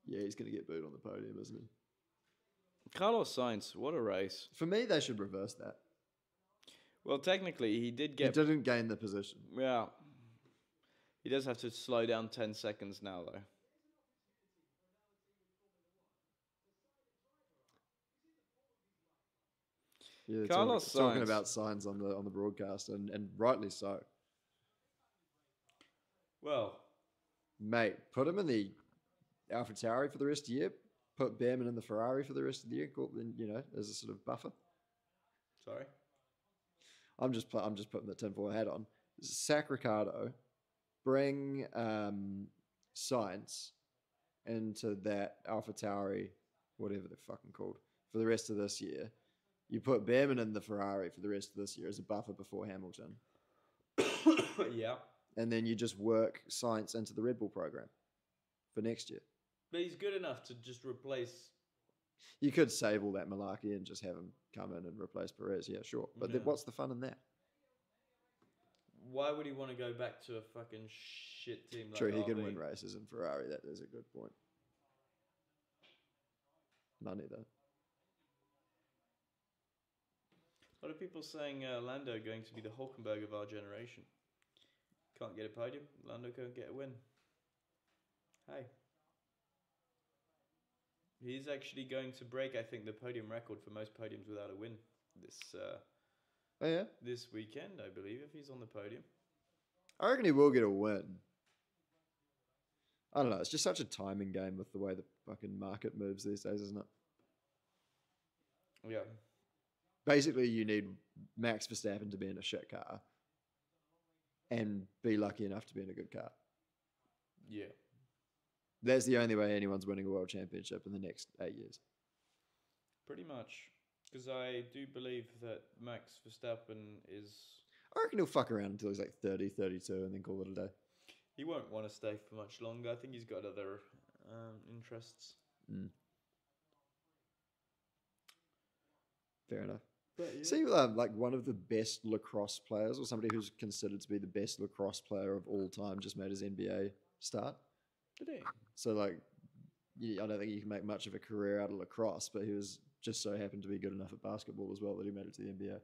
Speaker 2: Yeah, he's going to get booed on the podium, isn't he?
Speaker 3: Carlos Sainz, what a race.
Speaker 2: For me, they should reverse that.
Speaker 3: Well, technically, he did
Speaker 2: He didn't gain the position.
Speaker 3: Yeah. He does have to slow down 10 seconds now, though.
Speaker 2: Yeah,
Speaker 3: Carlos
Speaker 2: talking
Speaker 3: Sainz.
Speaker 2: about signs on the broadcast, and rightly so.
Speaker 1: Well,
Speaker 2: mate, put him in the AlphaTauri for the rest of the year. Put Behrman in the Ferrari for the rest of the year. As a sort of buffer.
Speaker 1: Sorry,
Speaker 2: I'm just putting the tinfoil hat on. Sack Ricardo, bring Sainz into that AlphaTauri, whatever they're fucking called, for the rest of this year. You put Behrman in the Ferrari for the rest of this year as a buffer before Hamilton.
Speaker 1: Yeah.
Speaker 2: And then you just work Sainz into the Red Bull program for next year.
Speaker 1: But he's good enough to just replace.
Speaker 2: You could save all that malarkey and just have him come in and replace Perez. Yeah, sure. But then what's the fun in that?
Speaker 1: Why would he want to go back to a fucking shit team like
Speaker 2: True, he can
Speaker 1: RB?
Speaker 2: win races in Ferrari. That is a good point. Money, though.
Speaker 1: A lot of people saying Lando going to be the Hulkenberg of our generation. Can't get a podium. Lando can't get a win. Hey. He's actually going to break, I think, the podium record for most podiums without a win this weekend, I believe, if he's on the podium.
Speaker 2: I reckon he will get a win. I don't know. It's just such a timing game with the way the fucking market moves these days, isn't it?
Speaker 1: Yeah.
Speaker 2: Basically, you need Max Verstappen to be in a shit car and be lucky enough to be in a good car.
Speaker 1: Yeah.
Speaker 2: That's the only way anyone's winning a world championship in the next 8 years.
Speaker 1: Pretty much. Because I do believe that Max Verstappen is...
Speaker 2: I reckon he'll fuck around until he's like 30, 32 and then call it a day.
Speaker 1: He won't want to stay for much longer. I think he's got other interests.
Speaker 2: Mm. Fair enough.
Speaker 1: But, yeah.
Speaker 2: See, like one of the best lacrosse players, or somebody who's considered to be the best lacrosse player of all time, just made his NBA start.
Speaker 1: Did he?
Speaker 2: So, like, I don't think you can make much of a career out of lacrosse, but he was just so happened to be good enough at basketball as well that he made it to the NBA.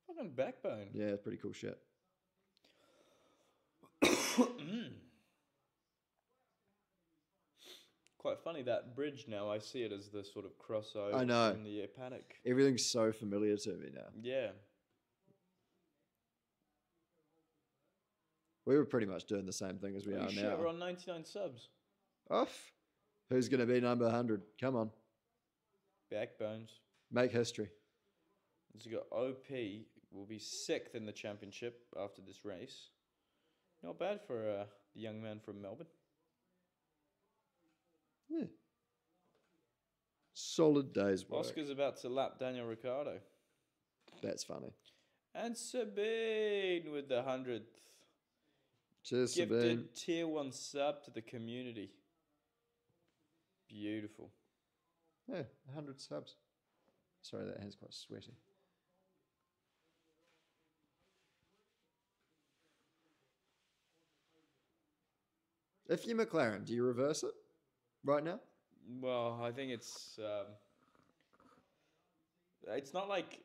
Speaker 3: Fucking backbone.
Speaker 2: Yeah, it's pretty cool shit.
Speaker 3: Quite funny, that bridge now, I see it as the sort of crossover
Speaker 2: I know.
Speaker 3: from the paddock.
Speaker 2: Everything's so familiar to me now.
Speaker 3: Yeah.
Speaker 2: We were pretty much doing the same thing as we
Speaker 3: Holy
Speaker 2: are
Speaker 3: shit,
Speaker 2: now.
Speaker 3: we're on 99 subs.
Speaker 2: Off. Who's going to be number 100? Come on.
Speaker 3: Backbones.
Speaker 2: Make history.
Speaker 3: So you got OP, will be 6th in the championship after this race. Not bad for the young man from Melbourne.
Speaker 2: Yeah. Solid day's work.
Speaker 3: Oscar's about to lap Daniel Ricciardo.
Speaker 2: That's funny.
Speaker 3: And Sabine with the 100th.
Speaker 2: Cheers,
Speaker 3: Gifted
Speaker 2: Sabine.
Speaker 3: tier 1 sub to the community. Beautiful.
Speaker 2: Yeah, 100 subs. Sorry, that hand's quite sweaty. If you're McLaren, do you reverse it right now?
Speaker 3: Well, I think it's not like,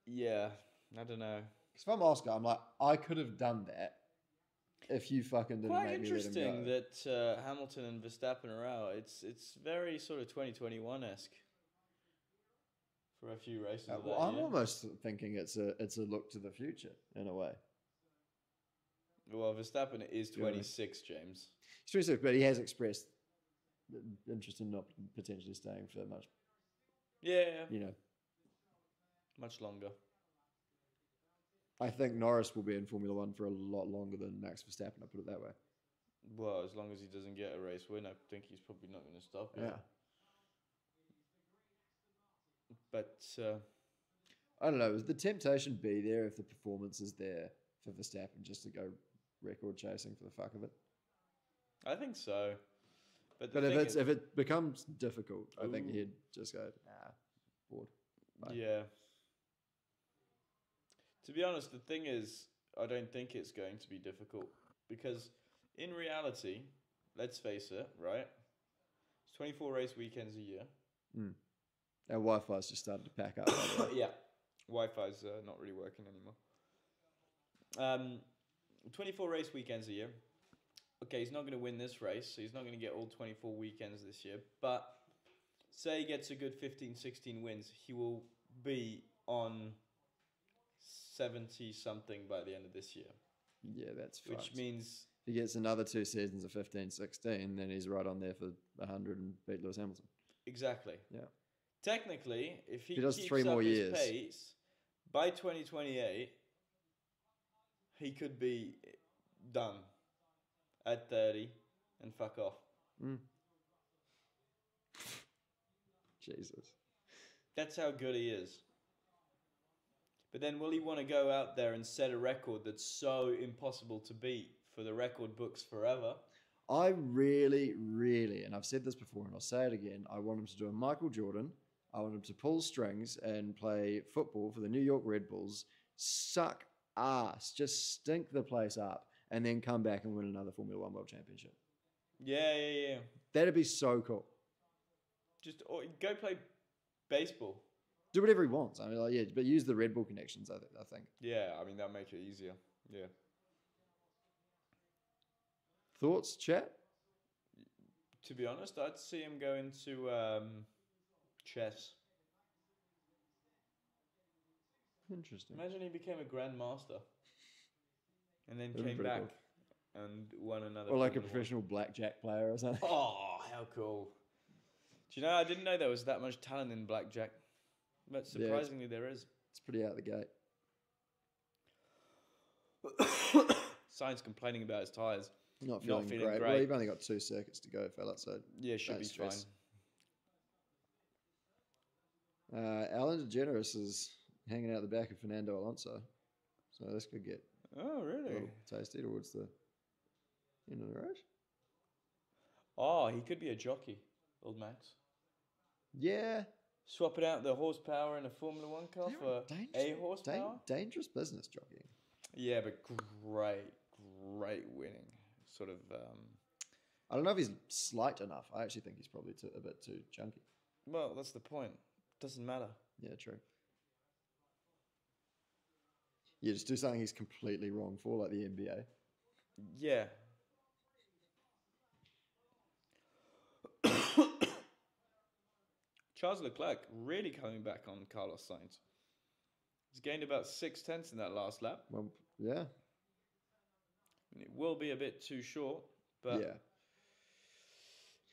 Speaker 3: yeah, I don't know.
Speaker 2: Because if I'm Oscar, I'm like, I could have done that if you fucking didn't
Speaker 3: Quite
Speaker 2: make me let him
Speaker 3: interesting
Speaker 2: go.
Speaker 3: that Hamilton and Verstappen are out. It's very sort of 2021-esque for a few races. Of
Speaker 2: Well,
Speaker 3: that
Speaker 2: I'm
Speaker 3: year.
Speaker 2: almost thinking it's a look to the future in a way.
Speaker 3: Well, Verstappen is
Speaker 2: Yeah.
Speaker 3: 26, James.
Speaker 2: He's 26, but he has expressed interest in not potentially staying for much,
Speaker 3: Yeah,
Speaker 2: you know.
Speaker 3: much longer.
Speaker 2: I think Norris will be in Formula One for a lot longer than Max Verstappen, I'll put it that way.
Speaker 3: Well, as long as he doesn't get a race win, I think he's probably not going to stop.
Speaker 2: Yeah.
Speaker 3: But
Speaker 2: I don't know. Would the temptation be there if the performance is there for Verstappen just to go record chasing for the fuck of it?
Speaker 3: I think so. But
Speaker 2: But if it becomes difficult, I think
Speaker 3: Ooh.
Speaker 2: he'd just go, nah, bored. Bye.
Speaker 3: Yeah. To be honest, the thing is, I don't think it's going to be difficult because in reality, let's face it, right? It's 24 race weekends a year.
Speaker 2: Our Wi-Fi's just started to pack up. By the way.
Speaker 3: Yeah. Wi-Fi's not really working anymore. 24 race weekends a year. Okay, he's not going to win this race, so he's not going to get all 24 weekends this year. But say he gets a good 15, 16 wins, he will be on 70-something by the end of this year.
Speaker 2: Yeah, that's
Speaker 3: Which
Speaker 2: fucked.
Speaker 3: means...
Speaker 2: If he gets another 2 seasons of 15, 16, then he's right on there for 100 and beat Lewis Hamilton.
Speaker 3: Exactly.
Speaker 2: Yeah.
Speaker 3: Technically, if he
Speaker 2: does
Speaker 3: keeps
Speaker 2: 3 more
Speaker 3: up his
Speaker 2: years.
Speaker 3: pace, by 2028, he could be done at 30 and fuck off.
Speaker 2: Jesus.
Speaker 3: That's how good he is. But then will he want to go out there and set a record that's so impossible to beat for the record books forever?
Speaker 2: I really, really, and I've said this before and I'll say it again, I want him to do a Michael Jordan. I want him to pull strings and play football for the New York Red Bulls, suck ass, just stink the place up, and then come back and win another Formula One World Championship.
Speaker 3: Yeah.
Speaker 2: That'd be so cool.
Speaker 3: Just go play baseball.
Speaker 2: Do whatever he wants. I mean, like, yeah, but use the Red Bull connections, I think.
Speaker 3: Yeah, I mean, that'll make it easier. Yeah.
Speaker 2: Thoughts, chat?
Speaker 3: To be honest, I'd see him go into chess.
Speaker 2: Interesting.
Speaker 3: Imagine he became a grandmaster and then
Speaker 2: That'd be
Speaker 3: came
Speaker 2: pretty
Speaker 3: back
Speaker 2: cool.
Speaker 3: and won another.
Speaker 2: Or like a
Speaker 3: Formula One.
Speaker 2: professional blackjack player or something.
Speaker 3: Oh, how cool! Do you know? I didn't know there was that much talent in blackjack, but surprisingly, there is.
Speaker 2: It's pretty out the gate.
Speaker 3: Sign's complaining about his tires.
Speaker 2: Not feeling great. Well, you've only got 2 circuits to go, fella, so
Speaker 3: Yeah, should
Speaker 2: don't
Speaker 3: be
Speaker 2: stress.
Speaker 3: fine.
Speaker 2: Alan DeGeneres is hanging out the back of Fernando Alonso. So this could get
Speaker 3: Oh,
Speaker 2: a
Speaker 3: really?
Speaker 2: little tasty towards the end of the race.
Speaker 3: Oh, he could be a jockey, old Max.
Speaker 2: Yeah.
Speaker 3: Swapping out the horsepower in a Formula One car for a horsepower.
Speaker 2: Dangerous business jockeying.
Speaker 3: Yeah, but great winning. Sort of
Speaker 2: I don't know if he's slight enough. I actually think he's probably a bit too chunky.
Speaker 1: Well, that's the point. Doesn't matter.
Speaker 2: Yeah, true. Yeah, just do something he's completely wrong for, like the NBA.
Speaker 1: Yeah. Charles Leclerc really coming back on Carlos Sainz. He's gained about 0.6 in that last lap.
Speaker 2: Well, yeah.
Speaker 1: And it will be a bit too short, but
Speaker 2: Yeah.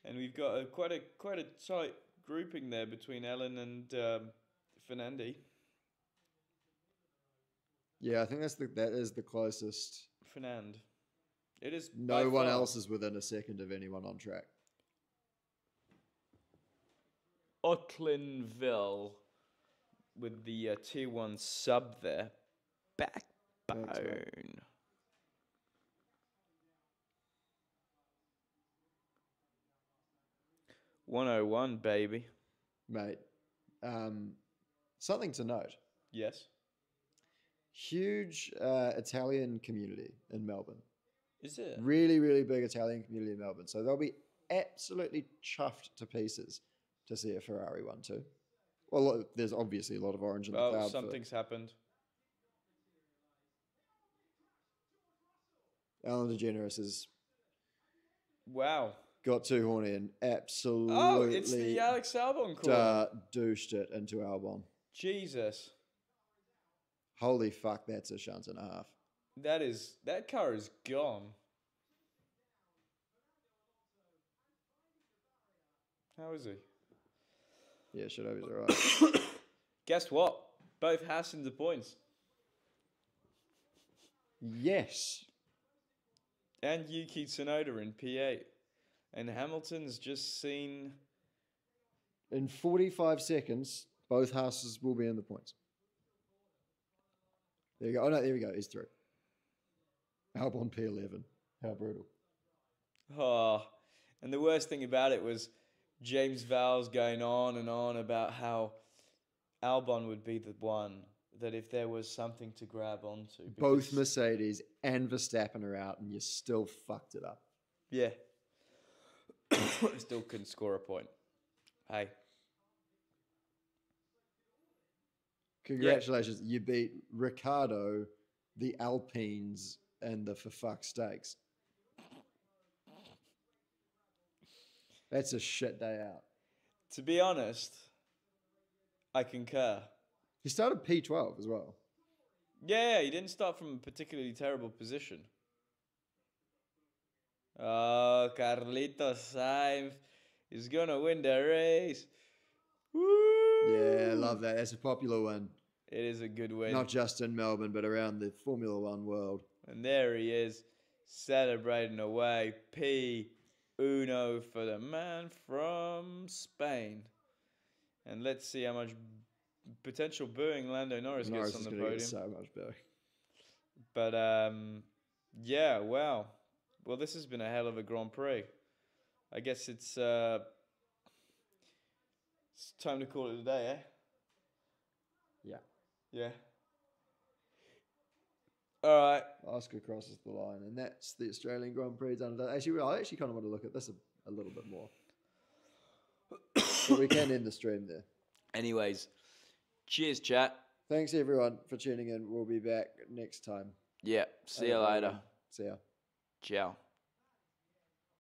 Speaker 1: And we've got quite a tight grouping there between Ellen and Fernandi.
Speaker 2: Yeah, I think that is the closest.
Speaker 1: Fernand. It is.
Speaker 2: No one else is within a second of anyone on track.
Speaker 1: Aucklandville with the tier 1 sub there. Backbone.
Speaker 2: Thanks,
Speaker 1: 101, baby.
Speaker 2: Mate, something to note.
Speaker 1: Yes.
Speaker 2: Huge Italian community in Melbourne.
Speaker 1: Is it?
Speaker 2: Really, really big Italian community in Melbourne. So they'll be absolutely chuffed to pieces to see a Ferrari 1-2. Well, look, there's obviously a lot of orange in the cloud.
Speaker 1: Something's happened.
Speaker 2: Alan DeGeneres has
Speaker 1: Wow.
Speaker 2: got too horny and absolutely
Speaker 1: It's the Alex Albon call.
Speaker 2: Douched it into Albon.
Speaker 1: Jesus.
Speaker 2: Holy fuck, that's a shunt and a half.
Speaker 1: That car is gone. How is he?
Speaker 2: Yeah, should have he's alright.
Speaker 1: Guess what? Both Haas in the points.
Speaker 2: Yes.
Speaker 1: And Yuki Tsunoda in P8. And Hamilton's just seen...
Speaker 2: In 45 seconds, both Haas's will be in the points. There you go. Oh, no, there we go. He's through. Albon P11. How brutal.
Speaker 1: Oh, and the worst thing about it was James Vowles going on and on about how Albon would be the one that if there was something to grab onto.
Speaker 2: Both Mercedes and Verstappen are out, and you still fucked it up.
Speaker 1: Yeah. Still couldn't score a point. Hey.
Speaker 2: Congratulations. You beat Ricardo, the Alpines, and the for fuck's sakes. That's a shit day out.
Speaker 1: To be honest, I concur.
Speaker 2: He started P12 as well.
Speaker 1: Yeah, he didn't start from a particularly terrible position. Oh, Carlitos Sainz is going to win the race. Woo!
Speaker 2: Yeah, I love that. That's a popular one.
Speaker 1: It is a good win.
Speaker 2: Not just in Melbourne, but around the Formula One world.
Speaker 1: And there he is, celebrating away. P1 for the man from Spain. And let's see how much potential booing Lando Norris gets on the podium.
Speaker 2: Get so much booing.
Speaker 1: But, yeah, wow. Well, this has been a hell of a Grand Prix. I guess it's time to call it a day, eh?
Speaker 2: Yeah.
Speaker 1: Yeah. All right.
Speaker 2: Oscar crosses the line, and that's the Australian Grand Prix done. Actually, I actually kind of want to look at this a little bit more. But we can end the stream there.
Speaker 3: Anyways, cheers, chat.
Speaker 2: Thanks, everyone, for tuning in. We'll be back next time.
Speaker 3: Yeah, see you later.
Speaker 2: See ya.
Speaker 3: Ciao.